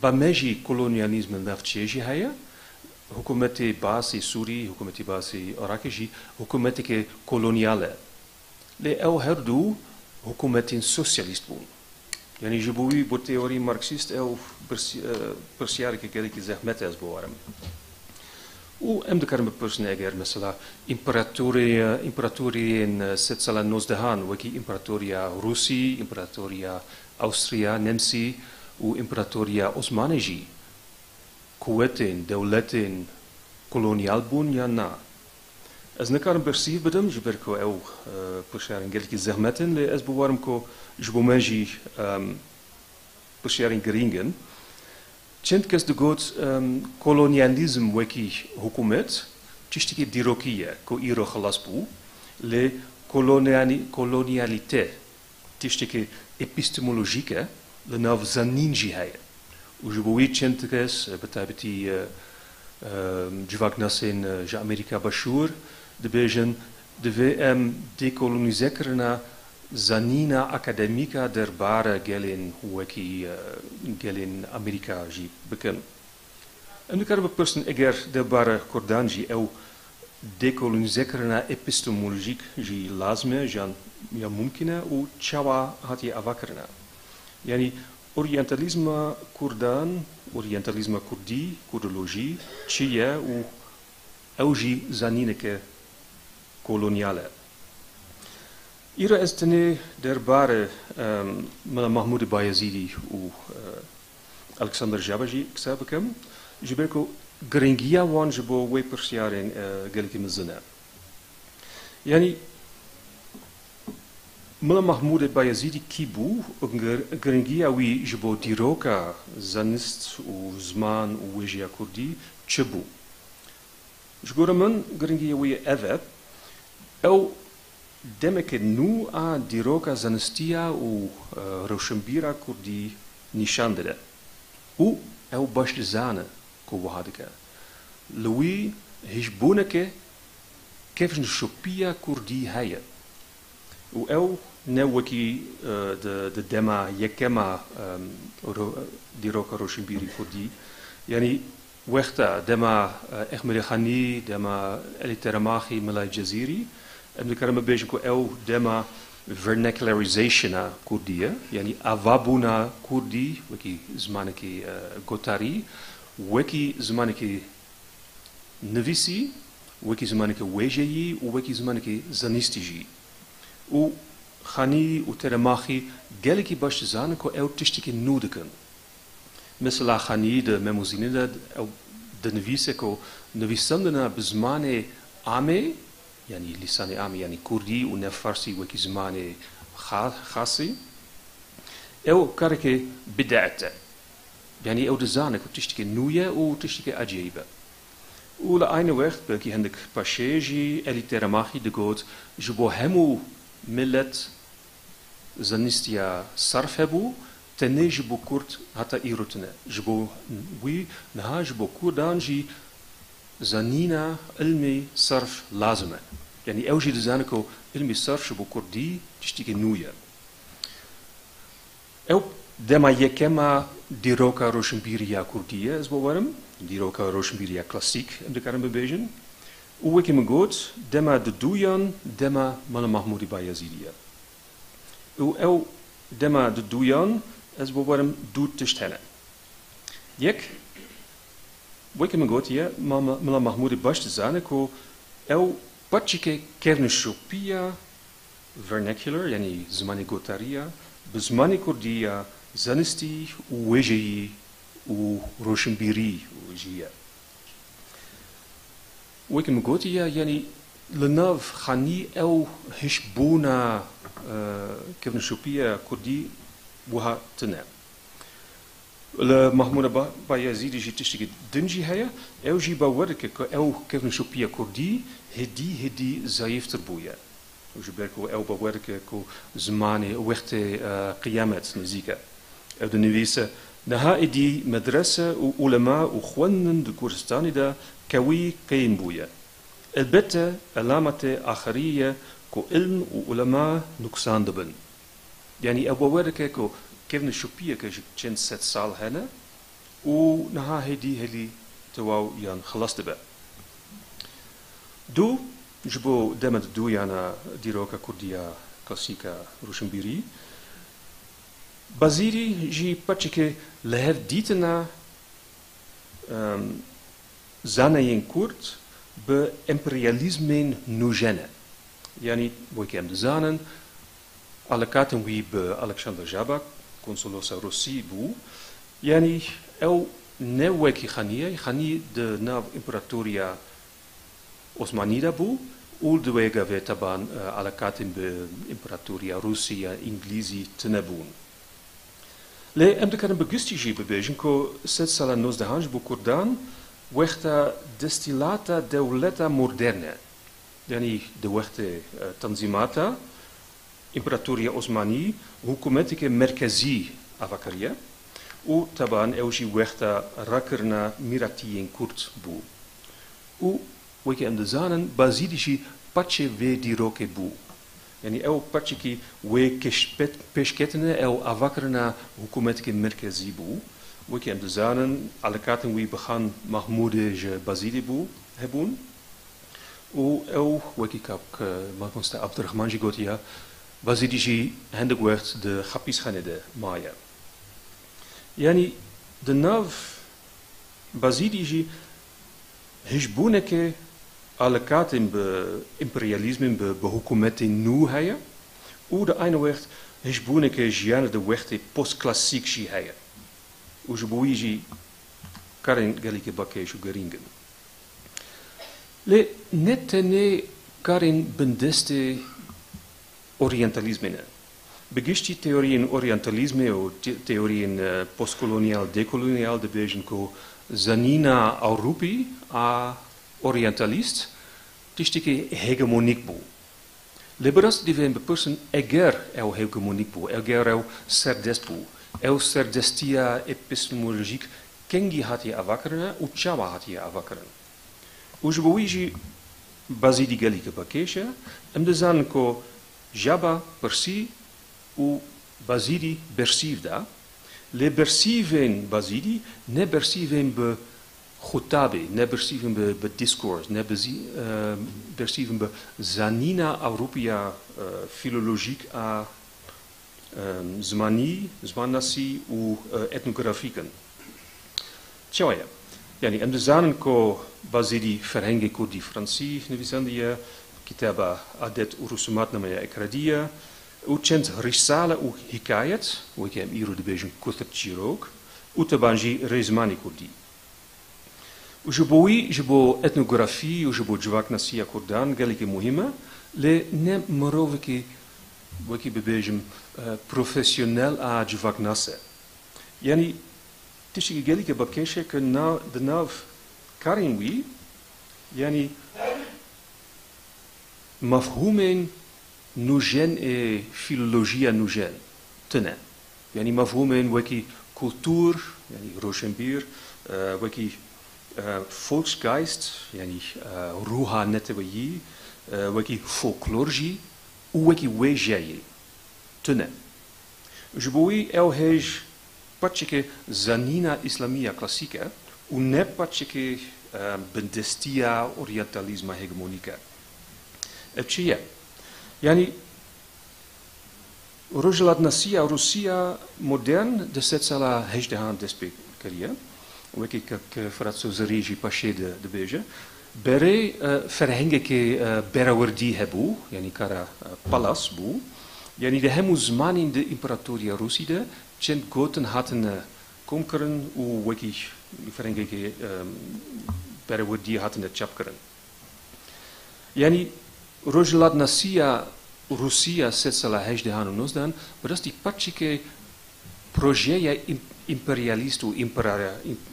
bameji kolonialisme nafchejiaye. Hukumeti basi Suri, hukumeti basi Irakeji, hukumeti ke koloniale. Le el herdu hukumetin socialist boen. Yani jeboui bo theorie marxist el persiare ke geliki zahmet as boarem. U de karme person eger mesela imperatorien setsala nosdehan, weki imperatoria Russi, imperatoria Austria, Nemsi, u imperatoria Osmaneji. Kuwetin, deuletin, kolonial boen, ja na. As nekar persief bedem, jiberko eu persharing gelki zahmetin, le as bewarm ko jbomenji persharing geringen. Chent kes de goot kolonialisme weki hukumet, tishtike dirokie, ko iro gelasbu, le kolonialité, tishtike epistemologique, le nav zaninji haye. Ujboui Chentekes, betabeti Jivak Nasin, Amerika Bashur, de Bejen, de VM dekolonisekerna Zanina Academica der Bare Gelin, Weki Gelin Amerika ji beken. En nu kan we person eger de Bare Kordanji, eu dekolonisekerna epistemologiek ji lazme, jan ja mumkina, u chawa had je avakerna. Yani, Orientalisme Kurdan, Orientalisme Kurdi, Kurdologie, Chia ou Euji Zanineke koloniale. Ira is tene derbare Mahmoud Bayezidi ou Alexander Jabaji, Xabekem, Jibeko Gringia wan jebo we persiaren gelkim zina. Yani Mula Mahmoud Bayezidi Kibu, Gringia wi jebo diroka zanist u zman u wijia Kurdi, Chebu. Jgoraman Gringia wi evet, el demeke nu a diroka zanistia u Roshanbira Kurdi nishandere. U el bashtezane ko wahadeke. Louis hishboneke kevin shopia Kurdi haye. U el Neweki de dema Yekema diroka Roshanbiri Kurdi. Yani wechta dema Ahmed Khani, dema Eliteramachi Malay Jaziri. En we kunnen een beetje el dema vernacularization Kurdië. Yani avabuna Kurdi, weki zmaneki Gotari, weki zmaneki Nevisi, weki zmaneki Wejeyi, weki zmaneki Zanistiji. U Khani, u Teramachi, geliki bashtezane ko el tishtike nudeken. Mesela Khani de memuzine de Nevise ko Nevisandena bezmane ame, yani lisane ame, yani Kurdi u nefarsi weki zmane khasi. El karike bid'ate. Yani el de zane ko tishtike nuye u tishtike ajebe. U la eine weg, welke hendik pasheji, eliteramachi de god, jebo hemu millet zanistia sarf hebu, tene jebo kurt hata irutene. Jebo wi naha jebo kurdanji zanina ilmi sarf lazime. Yani elji de zaneko ilmi sarf jebo kurdi tishtike nuye. El dema yekema diroka Roshanbiria Kurdië is bewarm, diroka Roshanbiria klassiek in de karm bebezen. Uweke me goed, dema de Duyan, dema Mala Mahmoudi Bayazidia. El dema de Duyan is bewarm doet te stellen. Jek, weke me goed, ja, Mala Mahmoudi Bashtezane ko el patchike kerneshopia vernacular yani زمانی گوتاریا به زمانی کردیا زنستی و وجهی و روشنبیری وجهیه وكي مقوتيا يعني لناف خاني او هشبونا كيف نشوبيا كردي بوها تنا محمود بايزيدي جي تشتكي دنجي هيا او جي باورك او كيف نشوبيا كردي هدي زايف تربويا وجبركو او باورك كو زماني وقت قيامت نزيكا او دنويسه نها ادي مدرسه وعلماء وخوانن د كردستان دا كوي قيم بويا البته علامة آخرية كو علم وعلماء نقصان دبن يعني أبو وركة كو كيف نشوبية كجن 6 سال هنا ونها هدي تواو يان خلاص دبا دو جبو دمت دو يانا ديروكا كردية كلاسيكا روشنبيري بازيري جي باتشيكي لهف ديتنا زانين كرد به imperialisme nugene. Yani, boikem de zanen, alle katen wie be Alexander Jabak, consolosa Rossi bu, yani, el ne weki khani de nav imperatoria Osmanida bu, ul de wega vetaban alle katen be imperatoria Russia Inglisi tenebun. Le em de kan begustigi bebejen ko set sala nos de hanj bu Kurdan, وقتا دستيلاتا دولتا مودرنة يعني de وقت تنظيماتا إمبراطورية عثمانية حكومتك مركزي أفكارية وطبعا أوجي وقتا راكرنا ميراتيين كورت بو وكي أم دزانن بازيدشي باتشي في ديروكي بو يعني أو باتشي وي كشبتنا أو أفكارنا حكومتك مركزي بو وكي أم دزانن على كاتن وي بخان محمود بازيدي بو هبون او وكي كابك مالكونستا عبد الرحمن جي غوتيا بازيدي جي هندق وقت de خابيس خانده مايا يعني de ناف بازيدي جي هجبونك على كاتن بإمبرياليزم بحكومتي نو هيا و de eine وقت هجبونك جيانا de وقت post klassiek جي هيا وجبويجي كارين غاليكي باكيشو غرينغن لي نتني كارين بندستي اورينتاليزمنا بجشتي تيورين اورينتاليزم او تيورين بوستكولونيال ديكولونيال de bejen ko zanina Europi a orientalist tishtike hegemoniek bu liberas divem person eger el hegemoniek bu eger el serdes bu el serdestia epistemologique kengi hati avakarna u chawa hati avakarna ujbuiji bazidi galike bakesha em de zan ko jaba persi u bazidi bersivda le bersiven bazidi ne bersiven be khutabe ne bersiven be discours ne bersiven be zanina europia philologique a زماناسي و etnografieken. Tjoja. Yani em de zanen ko bazidi verhenge ko di Fransi nevisandia kitaba adet urusumat na maya ekradia u chent risale u hikayet u kem iru de bejen kutter chirok u tabanji rezmani ko di. U jebo etnografie u jebo jwak nasia Kurdan galike muhima le ne moroveke وكي ببيجم بروفيسيونيل جواك ناسا يعني تشي قالي كبكيشة كنا دناف كارين وي يعني مفهومين نوجين فيلولوجيا نوجين تنا يعني مفهومين وكي كولتور يعني روشنبير وكي فولksgeist يعني روحا نتوي وكي فولكلورجي وكي ويجاي تنا جبوي او هيج باتشيكي زانينا اسلاميه كلاسيكا ونه باتشيكي بندستيا اورينتاليزم هيجمونيكا ابشيا يعني رجلات ناسيا روسيا مودرن de setsala hejdehan despe karia وكي كفراتسو زريجي باشي de beje برای فرهنگی که براوردی هبو یعنی کارا پالاس بو یعنی ده همو زمانی de imperatoria روسی ده چند گوتن هاتن کم کرن و وکی فرهنگی که براوردی هاتن چپ کرن یعنی روجلاد نسیا روسیا سال 1819 براستی پارچی که پروژه imperialist و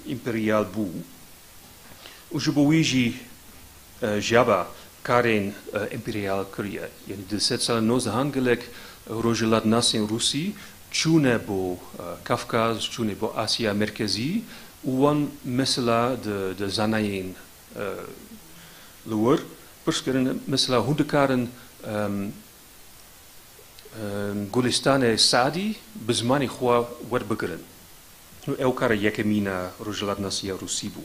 imperial بو و جبویجی جابا کارین imperial کریه یعنی de سال 19 گلک روجلاد ناسین روسی چونه بو کافکاز چونه بو آسیا مرکزی وان مثلا de زناین لور پرسکرن مثلا هندکارن گلستان سعدی بزمانی خوا ور بگرن او کار یکمینا روجلاد ناسیا روسی بو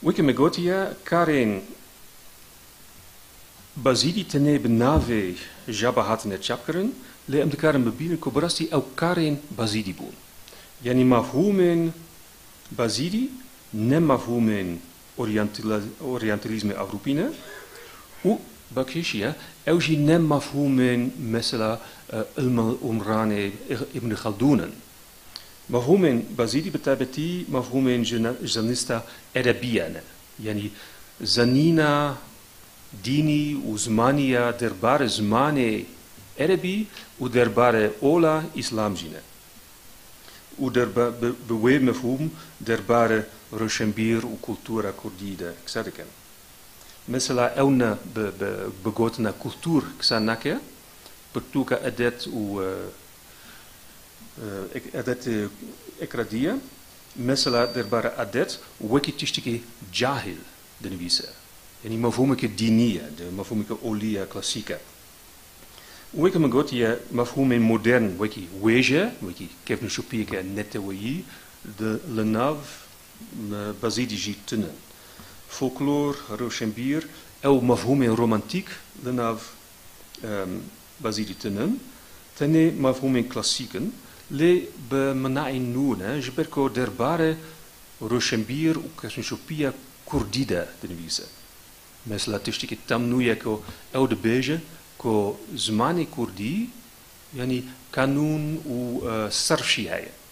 وکی مگوتیا کارین بازیدی تنه بناوی جابا هاتن چپ کرن لی ام دکارن ببینن که براستی او کارین بازیدی بون یعنی مفهومن بازیدی نه مفهومن اورينتاليزم أوروبينا و بكيشيا أوجي نم مفهوم مثلا العمراني ابن خلدون مفهوم بازيدي بتابتي مفهوم جنستا أدبيانا يعني زنينا ديني وزمانيا دربار زماني أدبي ودربار أولا إسلام جينا ودربار بوي مفهوم دربار روشنبير وكولتورا كرديدة كسادكن مثلا أونا بقوتنا كولتور كساناكيا برتوكا أدت و أدت إكرادية مثلا دربارة أدت وكي تشتكي جاهل دنبيسة يعني مفهومك الدينية مفهومك أولية كلاسيكا وكي مقوتيا مفهوم مودرن وكي ويجا وكي كيف نشوفيك نتوي de lenav bazidi jitenen folklore roshembier او مفهوم romantiek lenav bazidi tenen tene مفهوم klassieken le be manain noon jberko derbare roshembier u kasnshopia kurdida denvise mesela tishtiki tamnuya ko او de beje ko zmani kurdi yani kanun u sarfshiyaya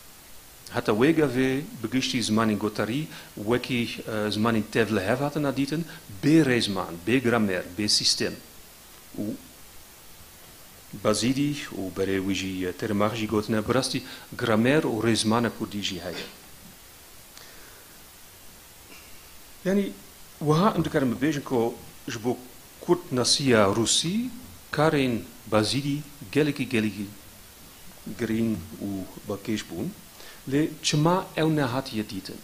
حتى ويجا في بقشتي زمان غوتاري وكي زمان تفل هفات ناديتن برزمان بجرامير بسيستم و بازيدي وبريويجي ترماجي غوتنا براستي جرامير ورزمان كوديجي هاي يعني وها عندكرم بيجنكو جبو كورت ناسيا روسي كارين بازيدي جلكي جرين وباكيشبون le chma euna hat yediten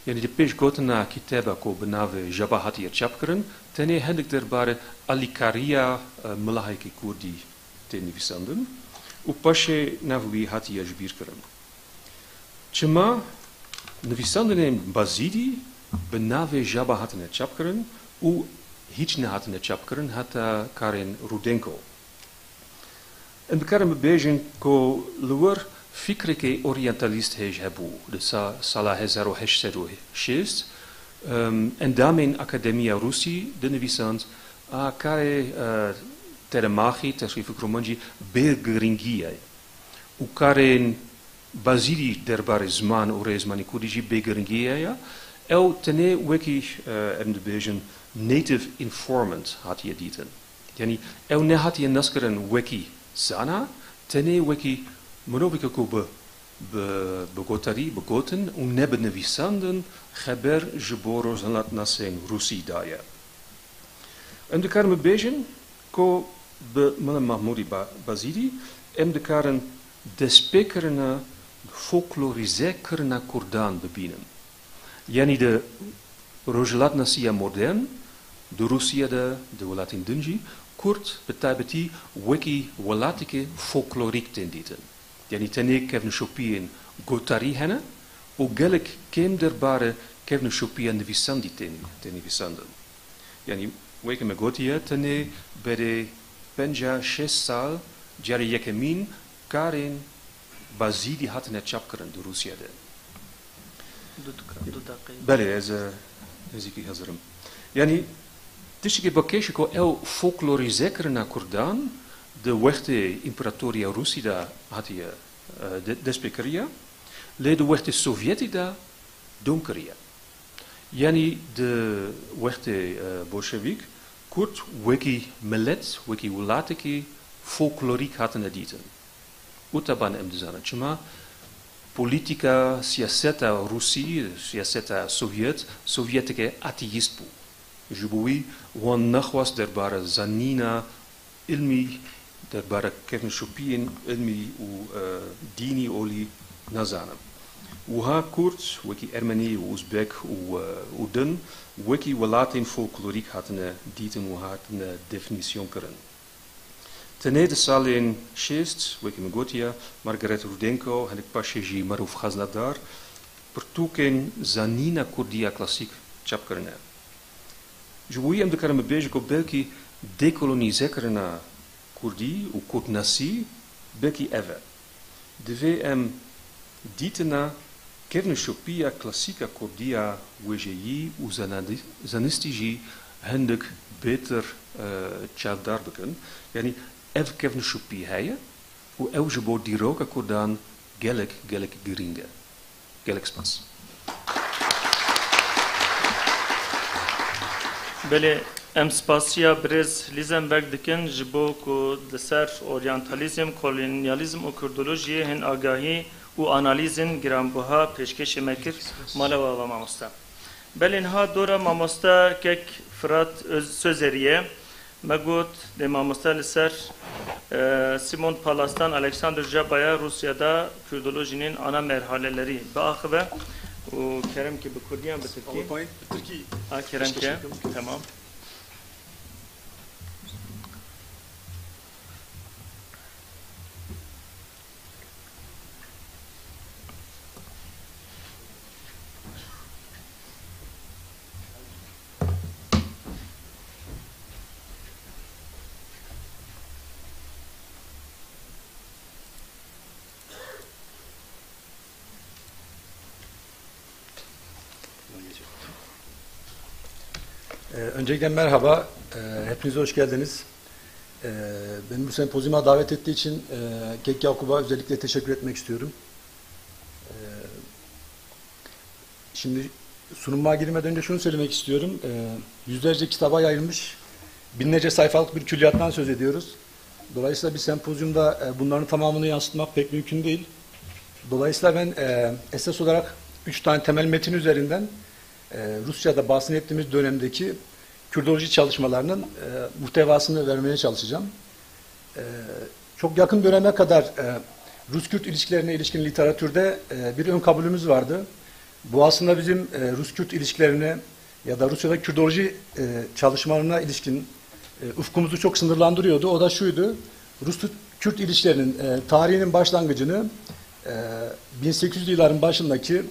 yani de pesh gotna kitaba ko benave jaba hat yer chapkeren tene hendik derbare alikaria malahike kurdi teni visanden u pashe navwi hat yer jbirkeren chma nevisanden in bazidi benave jaba hat ne chapkeren u hichne hat ne chapkeren hat Karen Rudenko en bekarem bejen ko luer فكرة أورينتاليست هيج هبو لسا سالة 1806 en daarmee Academia Russi de Nevisant care teremachi terschrift romanji begringia u care bazili derbare zman urezmani kudiji begringia el tene weki en de bejen native informant had je dieten yani el ne had je naskeren weki sana tene weki منوبك كوب بغوتاري بغوتن ونبن فيساندن خبر جبورو زنات ناسين روسي دايا ام دكارم بيجن كو بمن محمودي بازيدي ام دكارن دسبيكرنا folklorisekerna Koerdan bebinen يعني de rojelat nasia modern de Russia de walatin dunji kort betabeti wiki walatike folklorik tenditen يعني تاني كيف نشوفين غوتاري هنا وقالك كم دربارة كيف نشوفين نفيساندي تاني فيساندن يعني ويك ما غوتيا تاني بدي بنجا 6 سال جاري يكمين كارين بازيدي هاتنا تشابكرن دو روسيا ده بله از Ezeki hazırım. Yani dişki bakışı ko el folklorizekerna Kurdan de wechte imperatoria Russida hatiye despekeria, le de wechte Sovjetida donkeria. Yani de wechte Bolshevik kurt weki melet, weki ulateki folklorik hatten editen. Utaban em de zanachma politika siyaseta Russi, siyaseta Sovjet, Sovjetike ateïstbu. Jubui wan nachwas derbare zanina ilmi derbare kernishopien ilmi u dini oli nazanem. Uha kurt, wiki Ermeni, Uzbek, u dun, wiki walatin folkloriek hatten dieten u hatten definition keren. Tenede Salin Sheest, wiki Megotia, Margaret Rudenko, en ik pasjeji Maruf Ghaznadar, pertuken zanina kurdia klassiek chapkerne. Jouy am de karme bezig op belki dekoloniseren Kurdi u Kurdnasi belki eve. De VM ditena kernishopia klassika Kurdia wejeyi u zanistiji hendik beter tjadarbeken. Yani ev kernishopie heie u eujebo diroka Kurdan gelek geringe. Gelek spas. بله ام سپاسیا برز لیزنبرگ دکن جبو کو دسر اورینتالیزم کولونیالیزم و کردولوژی هن آگاهی و آنالیزن گرانبها پیشکش مکر مالوا و ماموستا بله اینها دورا ماموستا کک فرات سözeriye مگوت de ماموستا لسر Simon Palas'tan Alexander Jaba'ya Rusya'da Kürdolojinin ana merhaleleri ve و Kerem ki bu Kurdiyan bu Türkiye. Kerem ki tamam. Öncelikle merhaba, hepiniz hoş geldiniz. Beni bu sempozyuma davet ettiği için Kek Yakup'a özellikle teşekkür etmek istiyorum. Şimdi sunuma girmeden önce şunu söylemek istiyorum. Yüzlerce kitaba yayılmış, binlerce sayfalık bir külliyattan söz ediyoruz. Dolayısıyla bir sempozyumda bunların tamamını yansıtmak pek mümkün değil. Dolayısıyla ben esas olarak 3 tane temel metin üzerinden Rusya'da bahsini ettiğimiz dönemdeki Kürdoloji çalışmalarının muhtevasını vermeye çalışacağım. Çok yakın döneme kadar Rus-Kürt ilişkilerine ilişkin literatürde bir ön kabulümüz vardı. Bu aslında bizim Rus-Kürt ilişkilerine ya da Rusya'da Kürdoloji çalışmalarına ilişkin ufkumuzu çok sınırlandırıyordu. O da şuydu: Rus-Kürt ilişkilerinin tarihinin başlangıcını 1800'lü yılların başındaki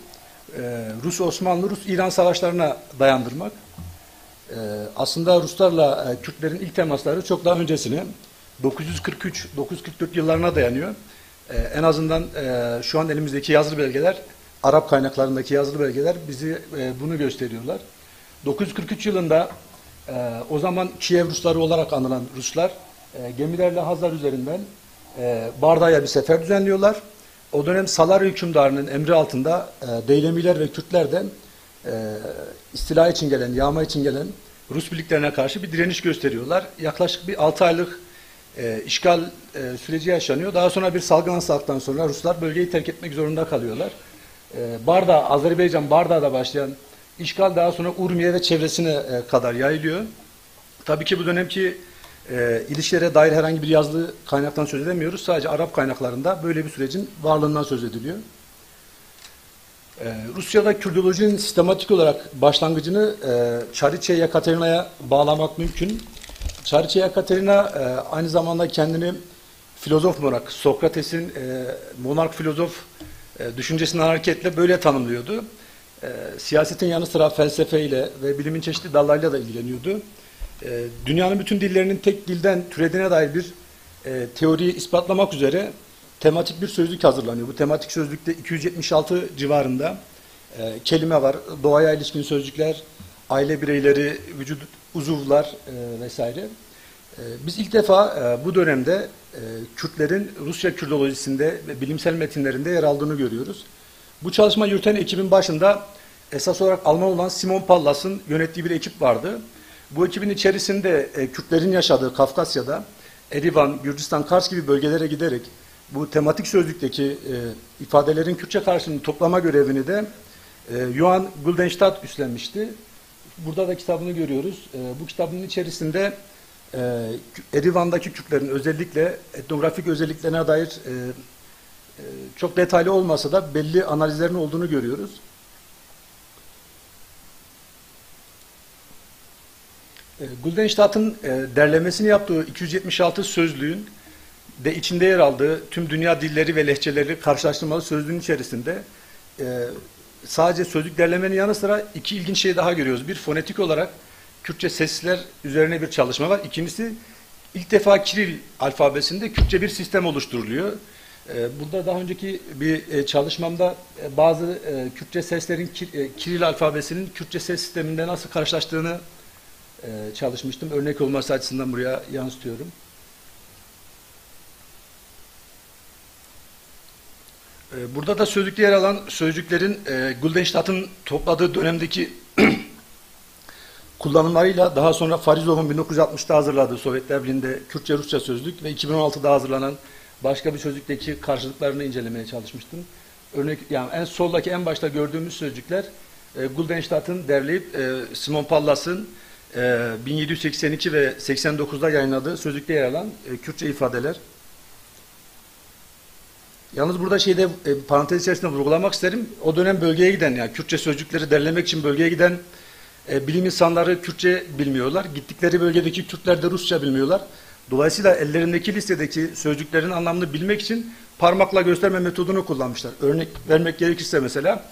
Rus-Osmanlı, Rus-İran savaşlarına dayandırmak. Aslında Ruslarla Kürtlerin ilk temasları çok daha öncesine 943-944 yıllarına dayanıyor. En azından şu an elimizdeki yazılı belgeler, Arap kaynaklarındaki yazılı belgeler bizi bunu gösteriyorlar. 943 yılında o zaman Kiev Rusları olarak anılan Ruslar gemilerle Hazar üzerinden Barda'ya bir sefer düzenliyorlar. O dönem Salar hükümdarının emri altında Deylemiler ve Kürtlerden istila için gelen, yağma için gelen Rus birliklerine karşı bir direniş gösteriyorlar. Yaklaşık bir 6 aylık işgal süreci yaşanıyor. Daha sonra bir salgın hastalıktan sonra Ruslar bölgeyi terk etmek zorunda kalıyorlar. Barda, Azerbaycan Barda'da başlayan işgal daha sonra Urmiye ve çevresine kadar yayılıyor. Tabii ki bu dönemki ilişkilere dair herhangi bir yazılı kaynaktan söz edemiyoruz. Sadece Arap kaynaklarında böyle bir sürecin varlığından söz ediliyor. Rusya'da Kürdolojinin sistematik olarak başlangıcını Çariçe Yekaterina'ya bağlamak mümkün. Çariçe Yekaterina aynı zamanda kendini filozof monark, Sokrates'in monark filozof düşüncesinden hareketle böyle tanımlıyordu. Siyasetin yanı sıra felsefeyle ve bilimin çeşitli dallarıyla da ilgileniyordu. Dünyanın bütün dillerinin tek dilden türediğine dair bir teoriyi ispatlamak üzere tematik bir sözlük hazırlanıyor. Bu tematik sözlükte 276 civarında kelime var. Doğaya ilişkin sözcükler, aile bireyleri, vücut uzuvlar vesaire. Biz ilk defa bu dönemde Kürtlerin Rusya Kürdolojisinde ve bilimsel metinlerinde yer aldığını görüyoruz. Bu çalışma yürüten ekibin başında esas olarak Alman olan Simon Pallas'ın yönettiği bir ekip vardı. Bu ekibin içerisinde Kürtlerin yaşadığı Kafkasya'da, Erivan, Gürcistan, Kars gibi bölgelere giderek bu tematik sözlükteki ifadelerin Kürtçe karşılığını toplama görevini de Johann Guldenstadt üstlenmişti. Burada da kitabını görüyoruz. Bu kitabın içerisinde Erivan'daki Kürtlerin özellikle etnografik özelliklerine dair çok detaylı olmasa da belli analizlerin olduğunu görüyoruz. Guldenstadt'ın derlemesini yaptığı 276 sözlüğün de içinde yer aldığı tüm dünya dilleri ve lehçeleri karşılaştırmalı sözlüğün içerisinde sadece sözlük derlemenin yanı sıra iki ilginç şey daha görüyoruz. Bir, fonetik olarak Kürtçe sesler üzerine bir çalışma var. İkincisi, ilk defa Kiril alfabesinde Kürtçe bir sistem oluşturuluyor. Burada daha önceki bir çalışmamda bazı Kürtçe seslerin Kiril alfabesinin Kürtçe ses sisteminde nasıl karşılaştığını çalışmıştım. Örnek olması açısından buraya yansıtıyorum. Burada da sözlükte yer alan sözcüklerin Guldenstadt'ın topladığı dönemdeki kullanımlarıyla daha sonra Farizov'un 1960'da hazırladığı Sovyetler Birliği'nde Kürtçe-Rusça sözlük ve 2016'da hazırlanan başka bir sözlükteki karşılıklarını incelemeye çalışmıştım. Örnek, yani en soldaki en başta gördüğümüz sözcükler Guldenstadt'ın derleyip Simon Pallas'ın 1782 ve 89'da yayınladığı sözlükte yer alan Kürtçe ifadeler. Yalnız burada parantez içerisinde vurgulamak isterim. O dönem bölgeye giden, yani Kürtçe sözcükleri derlemek için bölgeye giden bilim insanları Kürtçe bilmiyorlar. Gittikleri bölgedeki Kürtler de Rusça bilmiyorlar. Dolayısıyla ellerindeki listedeki sözcüklerin anlamını bilmek için parmakla gösterme metodunu kullanmışlar. Örnek vermek gerekirse mesela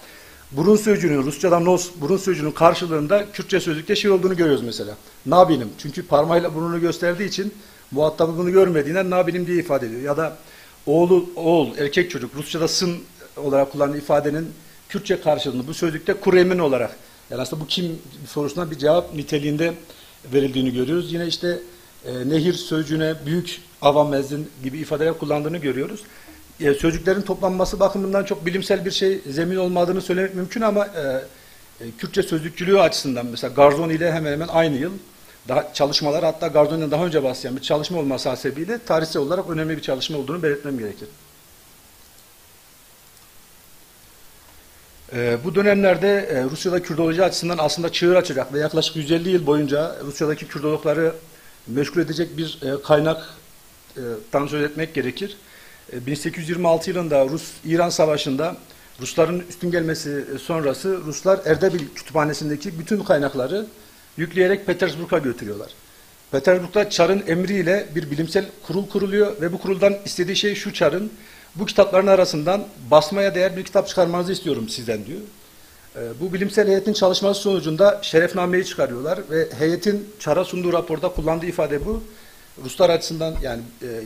burun sözcüğünün, Rusçadan nos, burun sözcüğünün karşılığında Kürtçe sözlükte olduğunu görüyoruz mesela. Nabinim. Çünkü parmağıyla burnunu gösterdiği için muhatabı bunu görmediğinden nabinim diye ifade ediyor. Ya da oğul, erkek çocuk, Rusça'da sın olarak kullanılan ifadenin Kürtçe karşılığını bu sözlükte kuremin olarak, yani aslında bu kim sorusuna bir cevap niteliğinde verildiğini görüyoruz. Yine işte nehir sözcüğüne büyük avam mezdin gibi ifadeler kullandığını görüyoruz. Sözcüklerin toplanması bakımından çok bilimsel bir zemin olmadığını söylemek mümkün ama Kürtçe sözlükçülüğü açısından mesela Garzon ile hemen hemen aynı yıl çalışmalar, hatta Garzon'dan daha önce başlayan bir çalışma olması hasebiyle tarihsel olarak önemli bir çalışma olduğunu belirtmem gerekir. Bu dönemlerde Rusya'da Kürdoloji açısından aslında çığır açacak ve yaklaşık 150 yıl boyunca Rusya'daki Kürdologları meşgul edecek bir kaynaktan söz etmek gerekir. 1826 yılında Rus-İran Savaşı'nda Rusların üstün gelmesi sonrası Ruslar Erdebil Kütüphanesi'ndeki bütün kaynakları yükleyerek Petersburg'a götürüyorlar. Petersburg'da Çar'ın emriyle bir bilimsel kurul kuruluyor ve bu kuruldan istediği şey şu: Çar'ın bu kitapların arasından basmaya değer bir kitap çıkarmanızı istiyorum sizden diyor. Bu bilimsel heyetin çalışması sonucunda şerefnameyi çıkarıyorlar ve heyetin Çar'a sunduğu raporda kullandığı ifade bu. Ruslar açısından, yani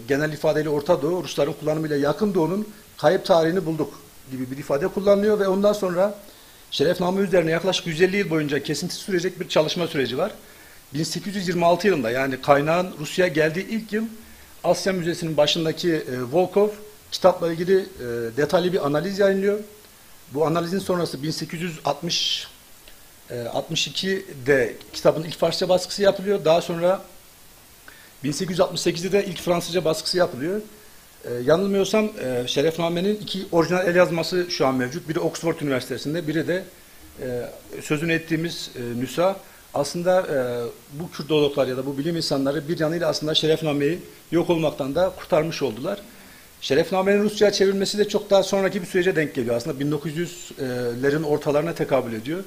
genel ifadeyle Orta Doğu, Rusların kullanımıyla Yakın Doğu'nun kayıp tarihini bulduk gibi bir ifade kullanılıyor ve ondan sonra şerefname üzerine yaklaşık 150 yıl boyunca kesintisiz sürecek bir çalışma süreci var. 1826 yılında, yani kaynağın Rusya'ya geldiği ilk yıl, Asya Müzesi'nin başındaki Volkov kitapla ilgili detaylı bir analiz yayınlıyor. Bu analizin sonrası 1862'de kitabın ilk Farsça baskısı yapılıyor. Daha sonra 1868'de de ilk Fransızca baskısı yapılıyor. Yanılmıyorsam şerefnamenin 2 orijinal el yazması şu an mevcut. Biri Oxford Üniversitesi'nde, biri de sözünü ettiğimiz nüsha. Aslında bu Kürdologlar ya da bu bilim insanları bir yanıyla aslında şerefnameyi yok olmaktan da kurtarmış oldular. Şerefnamenin Rusça'ya çevrilmesi de çok daha sonraki bir sürece denk geliyor. Aslında 1900'lerin ortalarına tekabül ediyor.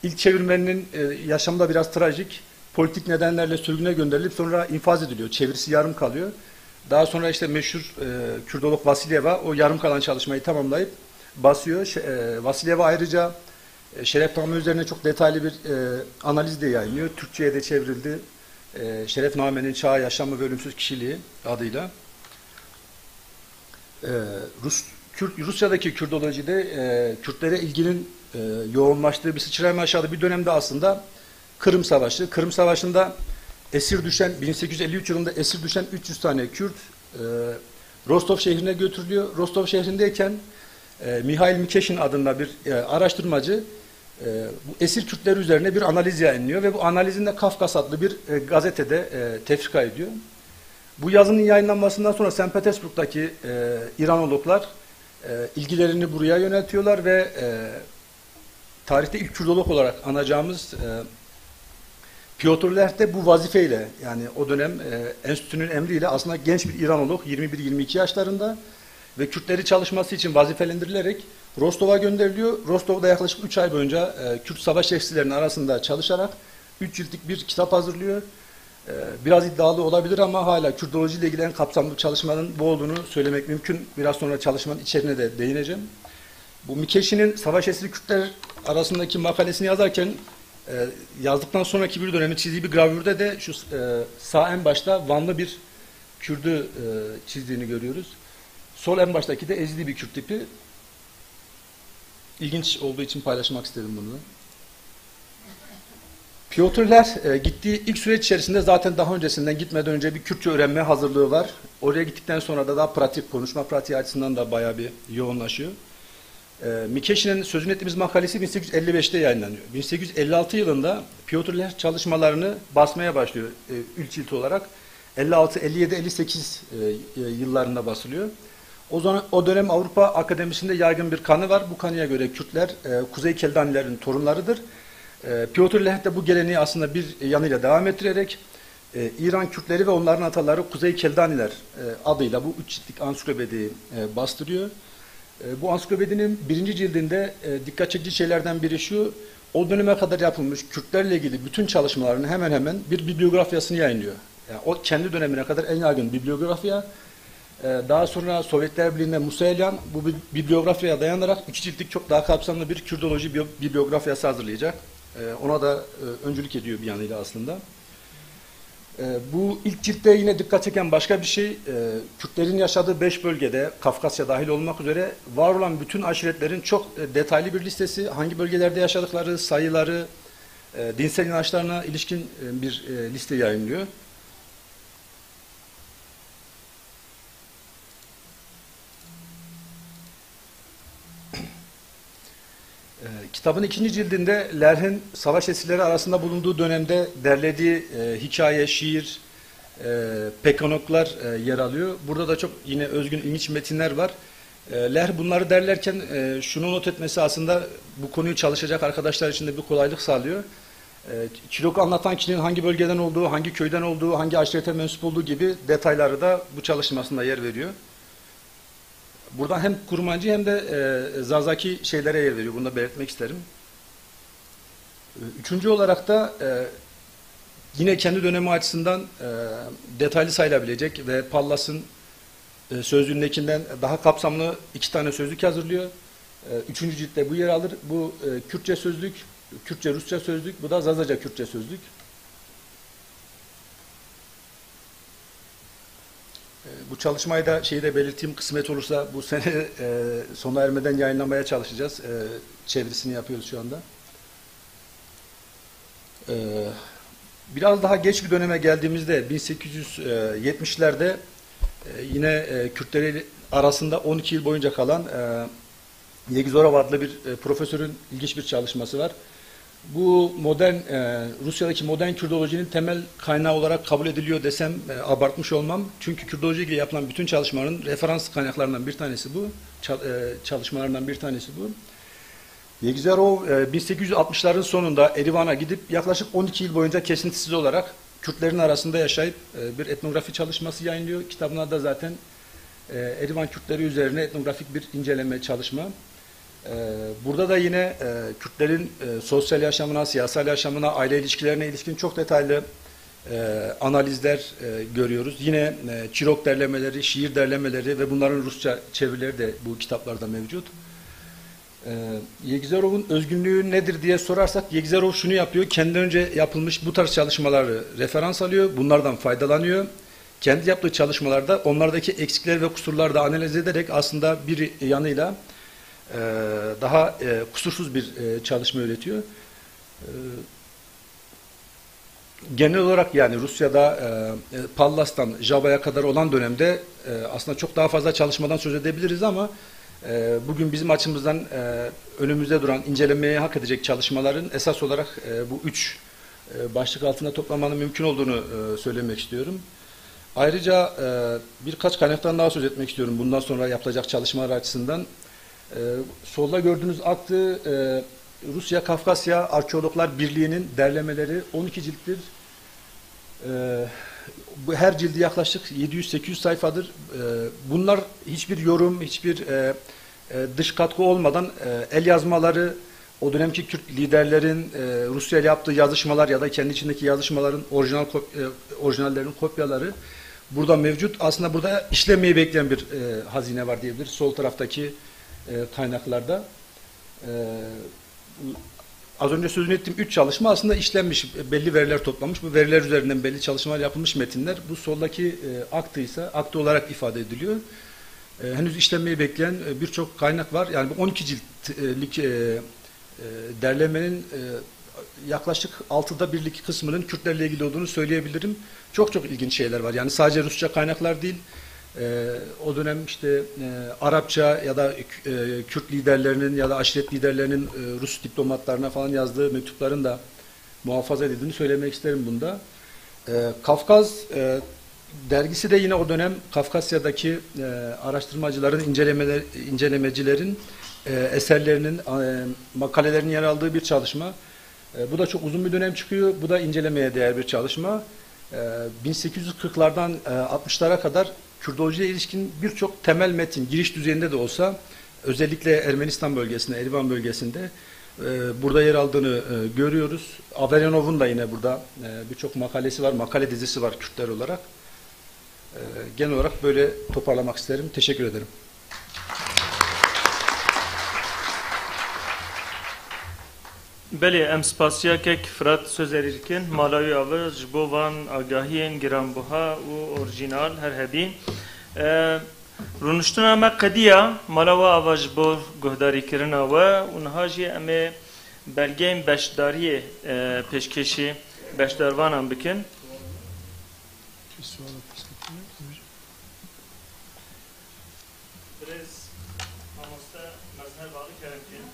İlk çevirmenin yaşamı da biraz trajik. Politik nedenlerle sürgüne gönderilip sonra infaz ediliyor. Çevirisi yarım kalıyor. Daha sonra işte meşhur Kürdolog Vasilyeva o yarım kalan çalışmayı tamamlayıp basıyor. Vasilyeva ayrıca şerefname üzerine çok detaylı bir analiz de yayınlıyor. Türkçe'ye de çevrildi. Şerefnamenin Çağı, Yaşam ve Ölümsüz Kişiliği adıyla. Rusya'daki Kürdolojide Kürtlere ilginin yoğunlaştığı bir sıçrama yaşadığı bir dönemde aslında Kırım Savaşı. Kırım Savaşı'nda esir düşen, 1853 yılında esir düşen 300 tane Kürt Rostov şehrine götürülüyor. Rostov şehrindeyken Mihail Mikeşin adında bir araştırmacı bu esir Kürtler üzerine bir analiz yayınlıyor ve bu analizin de Kafkas adlı bir gazetede tefrika ediyor. Bu yazının yayınlanmasından sonra St. Petersburg'daki İranologlar ilgilerini buraya yöneltiyorlar ve tarihte ilk Kürdolog olarak anacağımız Piotr Lert de bu vazifeyle, yani o dönem enstitünün emriyle aslında genç bir İranolog, 21-22 yaşlarında ve Kürtleri çalışması için vazifelendirilerek Rostov'a gönderiliyor. Rostov'da yaklaşık 3 ay boyunca Kürt savaş şehirlerinin arasında çalışarak 3 ciltlik bir kitap hazırlıyor. Biraz iddialı olabilir ama hala Kürdoloji ile ilgili en kapsamlı çalışmanın bu olduğunu söylemek mümkün. Biraz sonra çalışmanın içeriğine de değineceğim. Bu Mikeşi'nin savaş esiri Kürtler arasındaki makalesini yazarken yazdıktan sonraki bir dönemi çizdiği bir gravürde de şu sağ en başta Vanlı bir Kürdü çizdiğini görüyoruz. Sol en baştaki de Ezidi bir Kürt tipi. İlginç olduğu için paylaşmak istedim bunu. Piotrler gittiği ilk süreç içerisinde zaten daha öncesinden gitmeden önce bir Kürtçe öğrenme hazırlığı var. Oraya gittikten sonra da daha pratik, konuşma pratiği açısından da bayağı bir yoğunlaşıyor. Mikeşi'nin sözünü ettiğimiz makalesi 1855'te yayınlanıyor. 1856 yılında Piotrler çalışmalarını basmaya başlıyor ilk cilt olarak. 56, 57, 58 yıllarında basılıyor. O dönem Avrupa Akademisi'nde yaygın bir kanı var. Bu kanıya göre Kürtler Kuzey Keldanilerin torunlarıdır. Piotr Lert de bu geleneği aslında bir yanıyla devam ettirerek İran Kürtleri ve onların ataları Kuzey Keldaniler adıyla bu 3 ciltlik ansiklopediyi bastırıyor. Bu ansiklopedinin 1. cildinde dikkat çekici şeylerden biri şu: o döneme kadar yapılmış Kürtlerle ilgili bütün çalışmalarını hemen hemen bir bibliografyasını yayınlıyor. Yani o kendi dönemine kadar en yaygın bibliografya. Daha sonra Sovyetler Birliği'nde Musa Elyan bu bibliografyaya dayanarak 2 ciltlik çok daha kapsamlı bir Kürdoloji bibliografyası hazırlayacak. Ona da öncülük ediyor bir yanıyla aslında. Bu ilk ciltte yine dikkat çeken başka bir şey, Kürtlerin yaşadığı 5 bölgede, Kafkasya dahil olmak üzere var olan bütün aşiretlerin çok detaylı bir listesi, hangi bölgelerde yaşadıkları, sayıları, dinsel inançlarına ilişkin bir liste yayınlıyor. Kitabın 2. cildinde Lerh'in savaş esirleri arasında bulunduğu dönemde derlediği hikaye, şiir, pekanoklar yer alıyor. Burada da çok yine özgün ilginç metinler var. Lerh bunları derlerken şunu not etmesi aslında bu konuyu çalışacak arkadaşlar için de bir kolaylık sağlıyor. Kilok'u anlatan kişinin hangi bölgeden olduğu, hangi köyden olduğu, hangi aşirete mensup olduğu gibi detayları da bu çalışmasında yer veriyor. Buradan hem Kurmancı hem de Zazaki şeylere yer veriyor. Bunu da belirtmek isterim. Üçüncü olarak da yine kendi dönemi açısından detaylı sayılabilecek ve Pallas'ın sözlüğündekinden daha kapsamlı 2 tane sözlük hazırlıyor. 3. ciltte bu yer alır. Bu Kürtçe sözlük, Kürtçe-Rusça sözlük, bu da Zazaca Kürtçe sözlük. Bu çalışmayı da belirteyim, kısmet olursa bu sene sona ermeden yayınlamaya çalışacağız. Çevirisini yapıyoruz şu anda. Biraz daha geç bir döneme geldiğimizde 1870'lerde yine Kürtleri arasında 12 yıl boyunca kalan Yegizorov adlı bir profesörün ilginç bir çalışması var. Bu Rusya'daki modern Kürdolojinin temel kaynağı olarak kabul ediliyor desem abartmış olmam. Çünkü Kürdoloji ile yapılan bütün çalışmaların referans kaynaklarından bir tanesi bu. Çalışmalarından bir tanesi bu. Yegizorov 1860'ların sonunda Erivan'a gidip yaklaşık 12 yıl boyunca kesintisiz olarak Kürtlerin arasında yaşayıp bir etnografi çalışması yayınlıyor. Kitabına da zaten Erivan Kürtleri üzerine etnografik bir inceleme çalışma. Burada da yine Kürtlerin sosyal yaşamına, siyasal yaşamına, aile ilişkilerine ilişkin çok detaylı analizler görüyoruz. Yine Çirok derlemeleri, şiir derlemeleri ve bunların Rusça çevirileri de bu kitaplarda mevcut. Yegizorov'un özgünlüğü nedir diye sorarsak, Yegizorov şunu yapıyor: kendinden önce yapılmış bu tarz çalışmaları referans alıyor, bunlardan faydalanıyor. Kendi yaptığı çalışmalarda onlardaki eksikler ve kusurları da analiz ederek aslında bir yanıyla daha kusursuz bir çalışma üretiyor. genel olarak yani Rusya'da Pallas'tan Java'ya kadar olan dönemde aslında çok daha fazla çalışmadan söz edebiliriz ama bugün bizim açımızdan önümüzde duran incelemeye hak edecek çalışmaların esas olarak bu üç başlık altında toplamanın mümkün olduğunu söylemek istiyorum. Ayrıca birkaç kaynaktan daha söz etmek istiyorum bundan sonra yapılacak çalışmalar açısından. Solda gördüğünüz aktı Rusya Kafkasya Arkeologlar Birliği'nin derlemeleri 12 cilttir. Bu her cildi yaklaşık 700-800 sayfadır. Bunlar hiçbir yorum, hiçbir dış katkı olmadan el yazmaları, o dönemki Kürt liderlerin Rusya ile yaptığı yazışmalar ya da kendi içindeki yazışmaların orijinallerinin kopyaları burada mevcut. Aslında burada işlemeyi bekleyen bir hazine var diyebiliriz. Sol taraftaki kaynaklarda. Az önce sözünü ettiğim 3 çalışma aslında işlenmiş, belli veriler toplamış. Bu veriler üzerinden belli çalışmalar yapılmış metinler. Bu soldaki aktı ise aktı olarak ifade ediliyor. Henüz işlenmeyi bekleyen birçok kaynak var. Yani bu 12 ciltlik derlemenin yaklaşık 6'da 1'lik kısmının Kürtlerle ilgili olduğunu söyleyebilirim. Çok ilginç şeyler var. Yani sadece Rusça kaynaklar değil, o dönem işte Arapça ya da Kürt liderlerinin ya da aşiret liderlerinin Rus diplomatlarına falan yazdığı mektupların da muhafaza edildiğini söylemek isterim bunda. Kafkaz dergisi de yine o dönem Kafkasya'daki araştırmacıların, incelemecilerin eserlerinin, makalelerinin yer aldığı bir çalışma. Bu da çok uzun bir dönem çıkıyor. Bu da incelemeye değer bir çalışma. 1840'lardan 60'lara kadar Kürdolojiye ilişkin birçok temel metin, giriş düzeyinde de olsa özellikle Ermenistan bölgesinde, Erivan bölgesinde burada yer aldığını görüyoruz. Averyanov'un da yine burada birçok makalesi var, makale dizisi var Kürtler olarak. Genel olarak böyle toparlamak isterim. Teşekkür ederim. بله ام سپاسیا که فرات سوزریکن مالای آواز جبوان آگاهین گرانبها و اورجینال هر هبی رونشتنا ما قدیا مالاوا آواز بو گهداری کرنا و اونها جی امی بلگیم بشداری پیشکشی بشداروان هم بکن برز همسته مذهب باقی کرم کن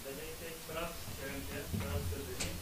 Beni tek bırak, kerem kerem, bırak sözleri.